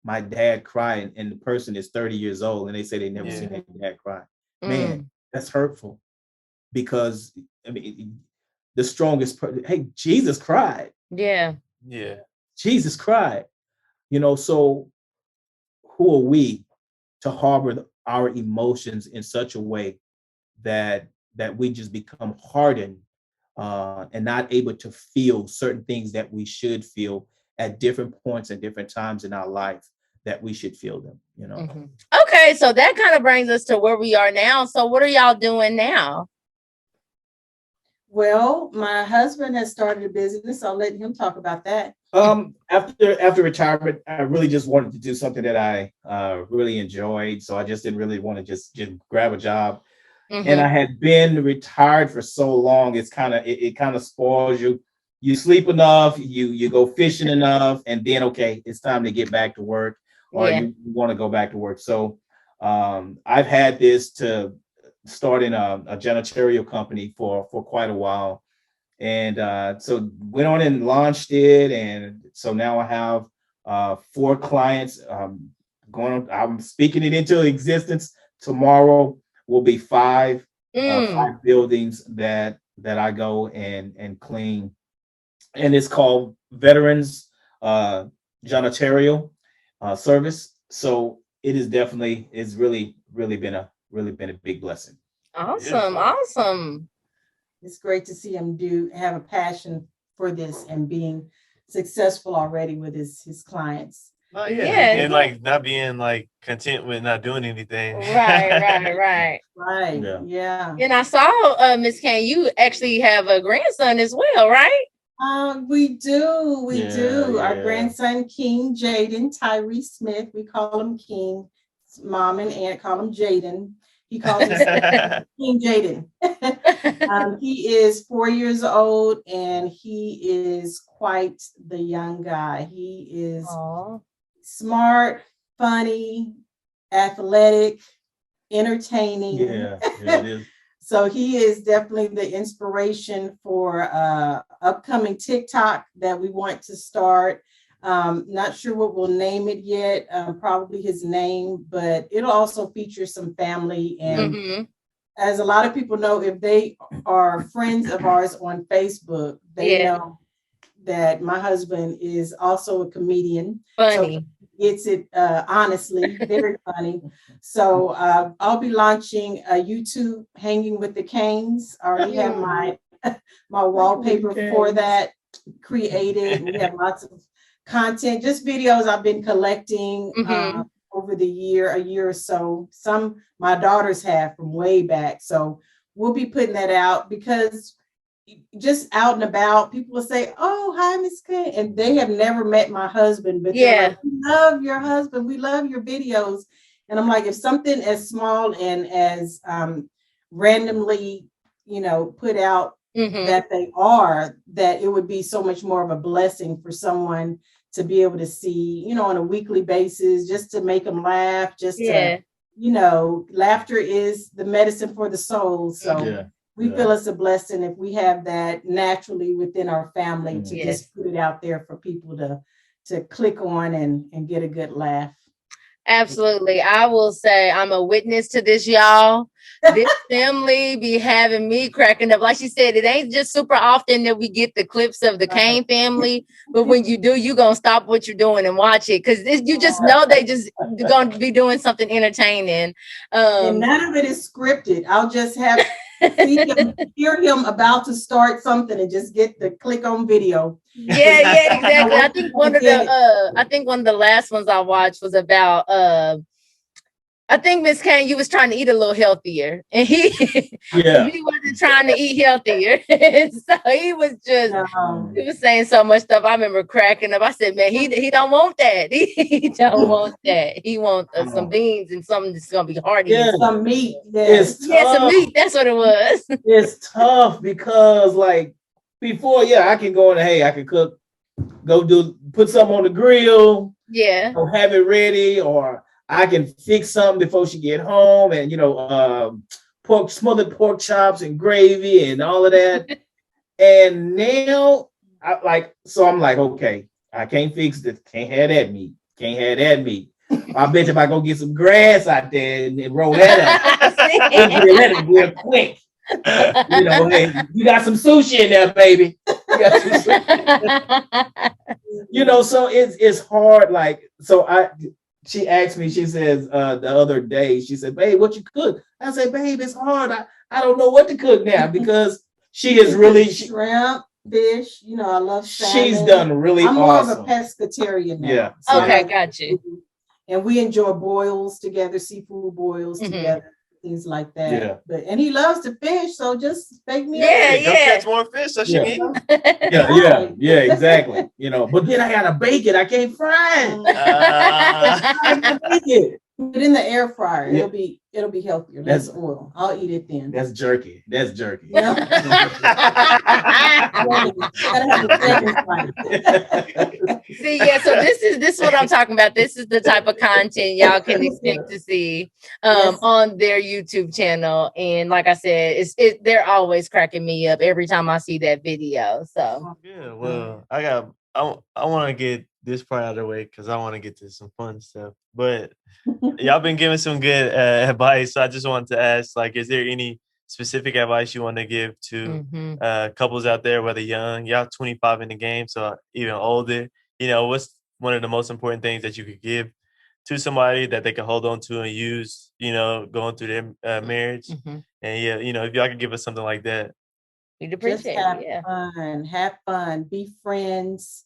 S1: my dad cry, and the person is 30 years old and they say they never seen their dad cry. Man, that's hurtful, because the strongest hey, Jesus cried. Jesus cried. So who are we to harbor our emotions in such a way that we just become hardened and not able to feel certain things that we should feel at different points and different times in our life, that we should feel them,
S2: Okay, so that kind of brings us to where we are now. So what are y'all doing now?
S4: Well, my husband has started a business. I'll let him talk about that.
S1: After retirement, I really just wanted to do something that I really enjoyed. So I just didn't really want to just grab a job. And I had been retired for so long, it kind of spoils you. You sleep enough, you go fishing enough, and then okay, it's time to get back to work, or you want to go back to work. So I've had this to start in a janitorial company for quite a while, and so went on and launched it, and so now I have 4 clients. I'm speaking it into existence. Tomorrow will be five buildings that I go and clean, and it's called Veterans Janitarial Service. So it is definitely, it's really been a big blessing.
S2: Awesome.
S4: It's great to see him have a passion for this and being successful already with his clients.
S3: Oh yeah, and like not being like content with not doing anything.
S2: Right.
S4: Yeah.
S2: And I saw Miss Cain, you actually have a grandson as well, right?
S4: We do.
S1: Yeah.
S4: Our grandson, King Jaden Tyree Smith, we call him King. Mom and aunt call him Jaden. He calls himself King Jaden. He is 4 years old, and he is quite the young guy. He is smart, funny, athletic, entertaining.
S1: Yeah, it is.
S4: So he is definitely the inspiration for upcoming TikTok that we want to start. Not sure what we'll name it yet, probably his name, but it'll also feature some family. And as a lot of people know, if they are friends of ours on Facebook, they know that my husband is also a comedian.
S2: Funny.
S4: So gets it honestly, very funny. So I'll be launching a YouTube Hanging with the Cains. I already have my wallpaper for that created. We have lots of content, just videos I've been collecting over a year or so. Some my daughters have from way back. So we'll be putting that out, because just out and about, people will say, "Oh, hi, Miss Cain," and they have never met my husband, but they're like, "We love your husband. We love your videos." And I'm like, if something as small and as randomly, put out that they are, that it would be so much more of a blessing for someone to be able to see, on a weekly basis, just to make them laugh, to, laughter is the medicine for the soul. So we feel it's a blessing if we have that naturally within our family to just put it out there for people to click on and get a good laugh.
S2: Absolutely. I will say I'm a witness to this, y'all. This family be having me cracking up. Like she said, it ain't just super often that we get the clips of the Cain family, but when you do, you're going to stop what you're doing and watch it, because you just know they just going to be doing something entertaining.
S4: And none of it is scripted. I'll just have hear him about to start something and just get the click on video.
S2: Yeah, exactly. I think one of the last ones I watched was about I think Miss Cain, you was trying to eat a little healthier, and he wasn't trying to eat healthier. So he was he was saying so much stuff. I remember cracking up. I said, "Man, he don't want that. He don't want that. He wants some beans and something that's gonna be hearty.
S4: Some meat.
S2: Some meat. That's what it was."
S1: It's tough because, like, before, I can go in. Hey, I can cook. Put something on the grill.
S2: Yeah.
S1: Or have it ready, or I can fix something before she get home, and smothered pork chops and gravy and all of that. And now I'm like, okay, I can't fix this. Can't have that meat. I bet if I go get some grass out there and roll that up, that real quick. Hey, you got some sushi in there, baby. So it's hard. Like, she asked me, she says, the other day, she said, "Babe, what you cook?" I said, "Babe, it's hard. I don't know what to cook now," because she is really
S4: shrimp, fish. I love salmon.
S1: She's done really
S4: I'm
S1: awesome.
S4: more of a pescatarian now.
S1: Yeah.
S2: So okay, got you.
S4: And we enjoy boils together, seafood boils together. Things like that.
S1: Yeah.
S4: And he loves to fish, so just bake me
S3: Go catch more fish so she can eat.
S1: Yeah, exactly. But then I gotta bake it. I can't fry it. I gotta bake it.
S4: Put it in the air fryer. It'll be healthier. Less oil. I'll eat it then.
S1: That's jerky.
S2: See, so this is what I'm talking about. This is the type of content y'all can expect to see on their YouTube channel. And like I said, they're always cracking me up every time I see that video. So
S3: yeah, well, I got I want to get this part out of the way because I want to get to some fun stuff. But y'all been giving some good advice. So I just wanted to ask, like, is there any specific advice you want to give to couples out there, whether young, y'all 25 in the game, so even older? You know, what's one of the most important things that you could give to somebody that they can hold on to and use, you know, going through their marriage? And yeah, you know, if y'all could give us something like that.
S2: We'd appreciate
S4: it. Have fun, be friends,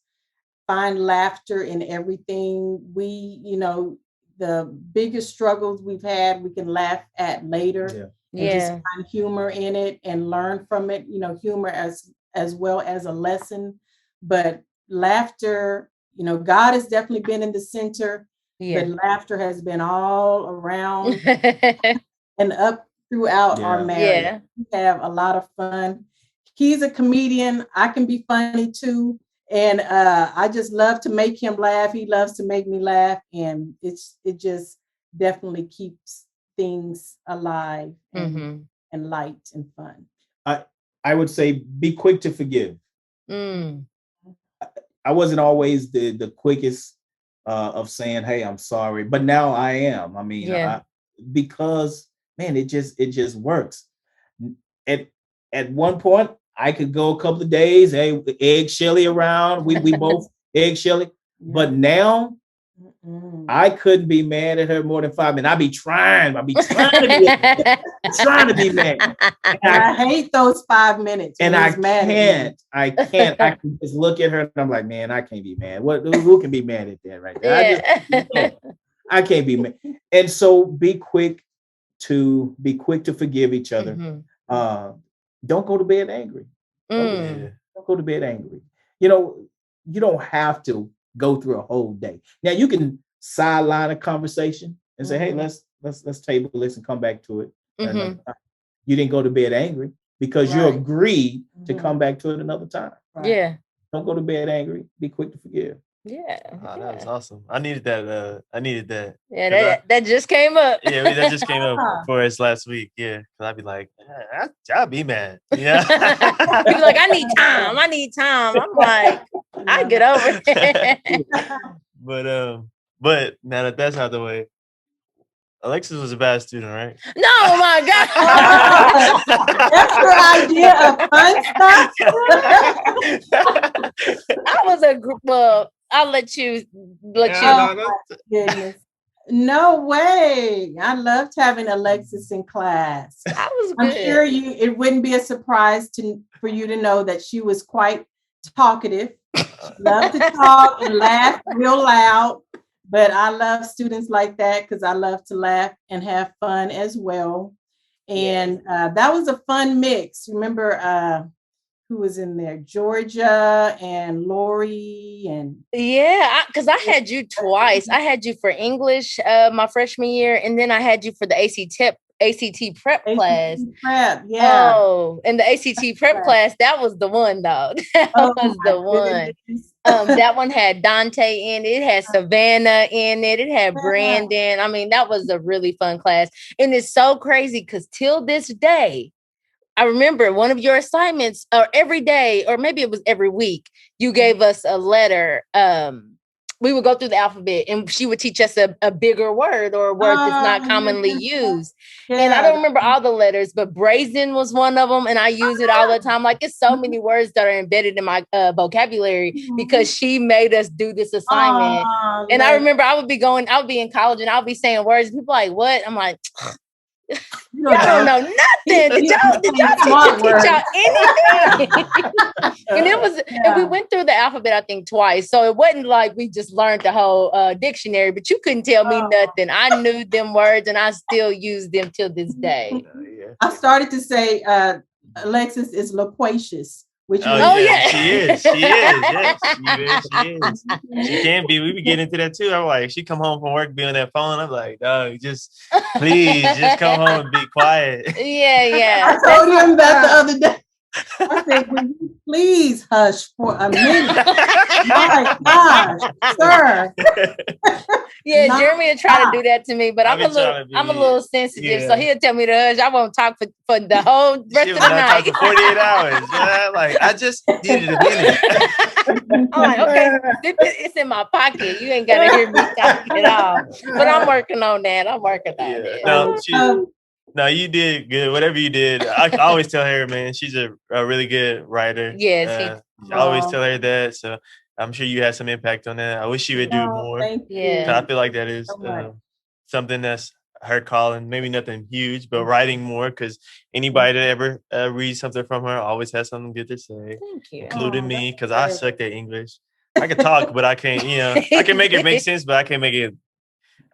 S4: find laughter in everything. You know, the biggest struggles we've had, we can laugh at later. And just find humor in it and learn from it, you know, humor as well as a lesson. But laughter, you know, God has definitely been in the center, but laughter has been all around and up throughout our marriage. We have a lot of fun. He's a comedian. I can be funny too. And I just love to make him laugh. He loves to make me laugh. And it just definitely keeps things alive and light and fun.
S1: I would say be quick to forgive. I wasn't always the quickest of saying, hey, I'm sorry. But now I am. I mean, because, man, it just works. At one point, I could go a couple of days, hey, egg Shelly around. We both egg Shelly. But now I couldn't be mad at her more than 5 minutes. I'd be trying to be mad.
S4: And I hate those 5 minutes.
S1: And I can't. I can just look at her and I'm like, man, I can't be mad. Who can be mad at that right there? I can't be mad. And so be quick to forgive each other. Don't go to bed angry. Don't go to bed angry. You know, you don't have to go through a whole day. Now you can sideline a conversation and say, hey, let's table this and come back to it. You didn't go to bed angry because you agreed to come back to it another time. Don't go to bed angry. Be quick to forgive.
S3: That was awesome. I needed that.
S2: Yeah, that just came up.
S3: That just came up for us last week. Yeah, because I'd be like, I'll be mad. Yeah,
S2: People like, I need time. I'm like, I get over it.
S3: But now that that's out the way, Alexis was a bad student, right?
S2: No, my God.
S4: That's your idea of fun stuff?
S2: I was I'll let you.
S4: Goodness. No way. I loved having Alexis in class. I'm sure it wouldn't be a surprise for you to know that she was quite talkative. Loved to talk and laugh real loud. But I love students like that because I love to laugh and have fun as well. And that was a fun mix. Remember who was in there? Georgia and Lori and
S2: because I had you twice. I had you for English my freshman year, and then I had you for the ACT prep class. Oh, and the ACT prep class, that was the one though. That was the one. That one had Dante in it. It had Savannah in it. It had Brandon. I mean, that was a really fun class. And it's so crazy because till this day, I remember one of your assignments, or every day, or maybe it was every week, you gave us a letter. We would go through the alphabet and she would teach us a bigger word or a word that's not commonly used. And I don't remember all the letters, but brazen was one of them. And I use it all the time. Like, it's so many words that are embedded in my vocabulary because she made us do this assignment. And I remember I would be in college and I would be saying words. People are like, what? I'm like, I don't know nothing. Did y'all teach y'all anything? And we went through the alphabet, I think, twice. So it wasn't like we just learned the whole dictionary, but you couldn't tell me nothing. I knew them words and I still use them till this day.
S4: I started to say Alexis is loquacious.
S3: She is. Yes, she is. She can be. We be getting into that too. I'm like, she come home from work, be on that phone. I'm like, dog, please, just come home and be quiet.
S2: Yeah.
S4: I told him that the other day. I said, will you please hush for a minute? My gosh, sir.
S2: Yeah,
S4: Not
S2: Jeremy will try to do that to me, but I'm a little sensitive, so he'll tell me to hush. I won't talk for the whole rest of the night.
S3: Talk for 48 hours. Like, I just needed a minute.
S2: I'm like, okay, it's in my pocket. You ain't gotta hear me talk at all. But I'm working on that.
S3: No, you did good. Whatever you did, I always tell her, man, she's a really good writer.
S2: Yes,
S3: I always tell her that. So I'm sure you had some impact on that. I wish you would do more.
S4: Thank you.
S3: I feel like that is something that's her calling. Maybe nothing huge, but writing more, because anybody that ever reads something from her always has something good to say.
S2: Thank you.
S3: Including me, because I sucked at English. I can talk, but I can't, I can make it make sense, but I can't make it.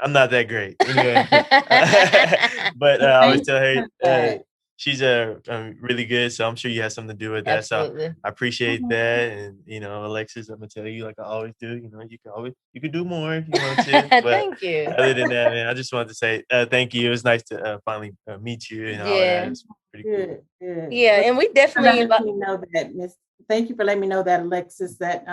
S3: I'm not that great. Anyway. But I always tell her she's really good. So I'm sure you have something to do with that.
S2: Absolutely.
S3: So I appreciate that. And, Alexis, I'm going to tell you, like I always do, you can do more if you want to. But
S2: thank you.
S3: Other than that, man, I just wanted to say thank you. It was nice to finally meet you and all that. It's pretty cool.
S4: Good.
S2: Yeah, and we definitely
S4: know that, Miss. Thank you for letting me know that, Alexis. That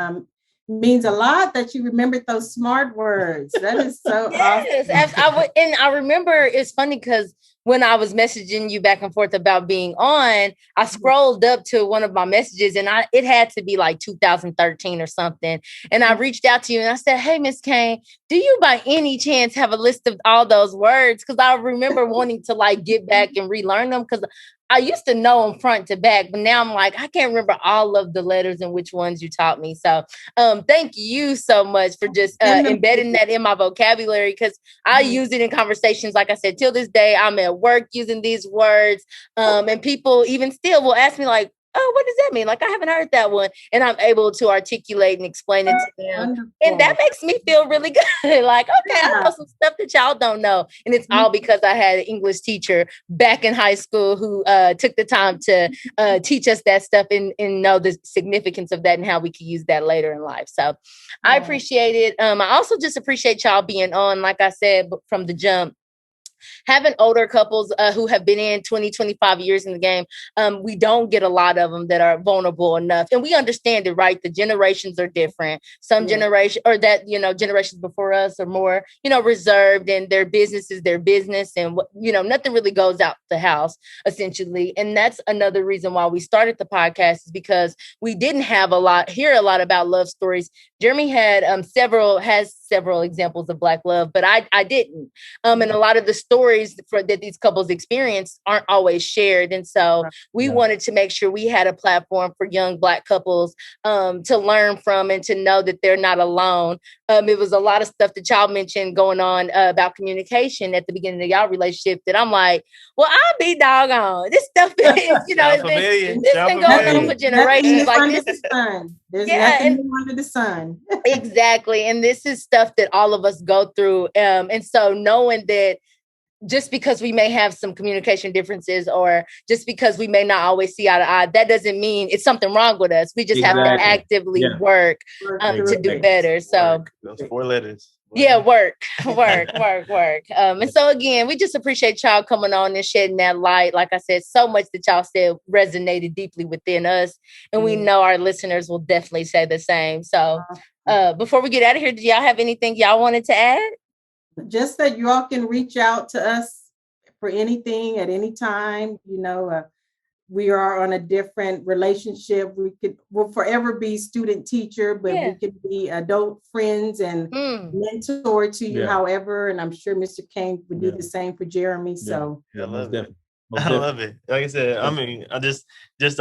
S4: means a lot that you remembered those smart words. That is so awesome.
S2: And I remember it's funny because when I was messaging you back and forth about being on, I scrolled up to one of my messages and it had to be like 2013 or something. And I reached out to you and I said, hey, Miss Cain, do you by any chance have a list of all those words? Because I remember wanting to like get back and relearn them, because I used to know them front to back, but now I'm like, I can't remember all of the letters and which ones you taught me. So thank you so much for just embedding that in my vocabulary, because I use it in conversations. Like I said, till this day, I'm at work using these words. And people even still will ask me like, oh, what does that mean? Like, I haven't heard that one. And I'm able to articulate and explain it to them. Wonderful. And that makes me feel really good. Like, okay, I know some stuff that y'all don't know. And it's all because I had an English teacher back in high school who took the time to teach us that stuff and know the significance of that and how we can use that later in life. So I appreciate it. I also just appreciate y'all being on, like I said, from the jump. Having older couples who have been in 20, 25 years in the game, we don't get a lot of them that are vulnerable enough. And we understand it, right? The generations are different. Some generation or that, generations before us are more, reserved, and their business is their business. And, nothing really goes out the house, essentially. And that's another reason why we started the podcast, is because we didn't hear a lot about love stories. Jeremy had several examples of Black love, but I didn't. And a lot of the stories that these couples experience aren't always shared. And so we wanted to make sure we had a platform for young Black couples to learn from and to know that they're not alone. It was a lot of stuff that y'all mentioned going on about communication at the beginning of y'all relationship that I'm like, well, I'll be doggone. This stuff is, it's been going on for generations. Like, this is
S4: there's nothing new under the sun.
S2: Exactly. And this is stuff that all of us go through. And so knowing that just because we may have some communication differences, or just because we may not always see eye to eye, that doesn't mean it's something wrong with us. We just have to actively work to do better. So
S3: those 4 letters.
S2: Yeah, work. And so again, we just appreciate y'all coming on and shedding that light. Like I said, so much that y'all said resonated deeply within us. And we know our listeners will definitely say the same. So before we get out of here, do y'all have anything y'all wanted to add?
S4: Just that you all can reach out to us for anything at any time. We are on a different relationship. We'll forever be student teacher, but we could be adult friends and mentor to you, however. And I'm sure Mr. Cain would do the same for Jeremy. So
S3: I love it. I love it. Like I said, I mean, I just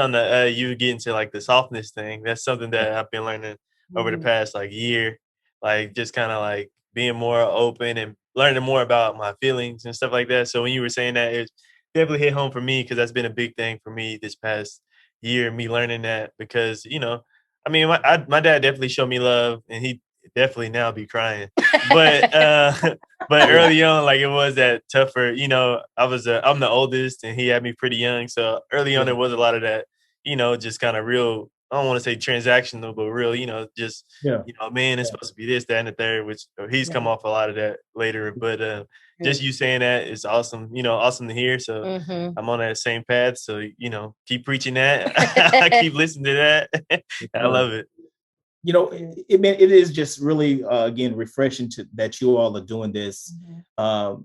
S3: on the you get into like the softness thing. That's something that I've been learning over the past year. Like just kind of like being more open and learning more about my feelings and stuff like that. So when you were saying that, it definitely hit home for me, because that's been a big thing for me this past year, me learning that, because, I mean, my dad definitely showed me love, and he definitely now be crying. But but early on, like, it was that tougher, I'm the oldest and he had me pretty young. So early on, there was a lot of that, just kind of real I don't want to say transactional, but real, just,
S1: Yeah.
S3: man, it's supposed to be this, that, and the third, which he's come off a lot of that later. But just you saying that is awesome, awesome to hear. So I'm on that same path. So, keep preaching that. I keep listening to that. I love it.
S1: It is just really, again, refreshing that you all are doing this. I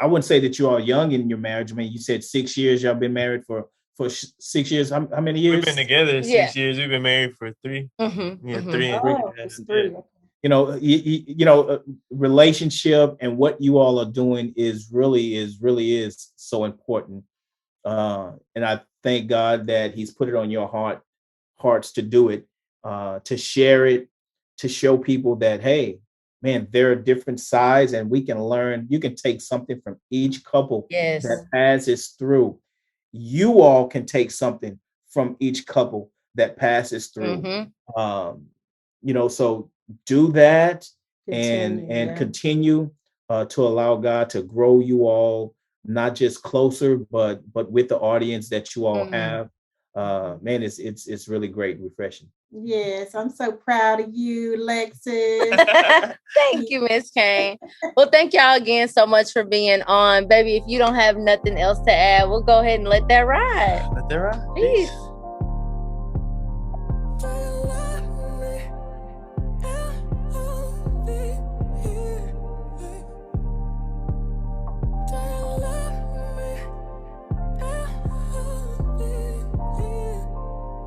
S1: wouldn't say that you are young in your marriage. I mean, you said 6 years, y'all been married for 6 years. How many years?
S3: We've been together 6 years. We've been married for 3. Yeah, 3.
S1: Relationship and what you all are doing is really so important. And I thank God that He's put it on your hearts to do it, to share it, to show people that, hey, man, there are different sides and we can learn. You can take something from each couple that passes through. You all can take something from each couple that passes through. So do that and continue to allow God to grow you all, not just closer, but with the audience that you all have. Man, it's really great, refreshing.
S4: Yes, I'm so proud of you, Lexus.
S2: Thank you, Miss Cain. Well, thank y'all again so much for being on. Baby, if you don't have nothing else to add, we'll go ahead and let that ride.
S3: Let that ride.
S2: Peace.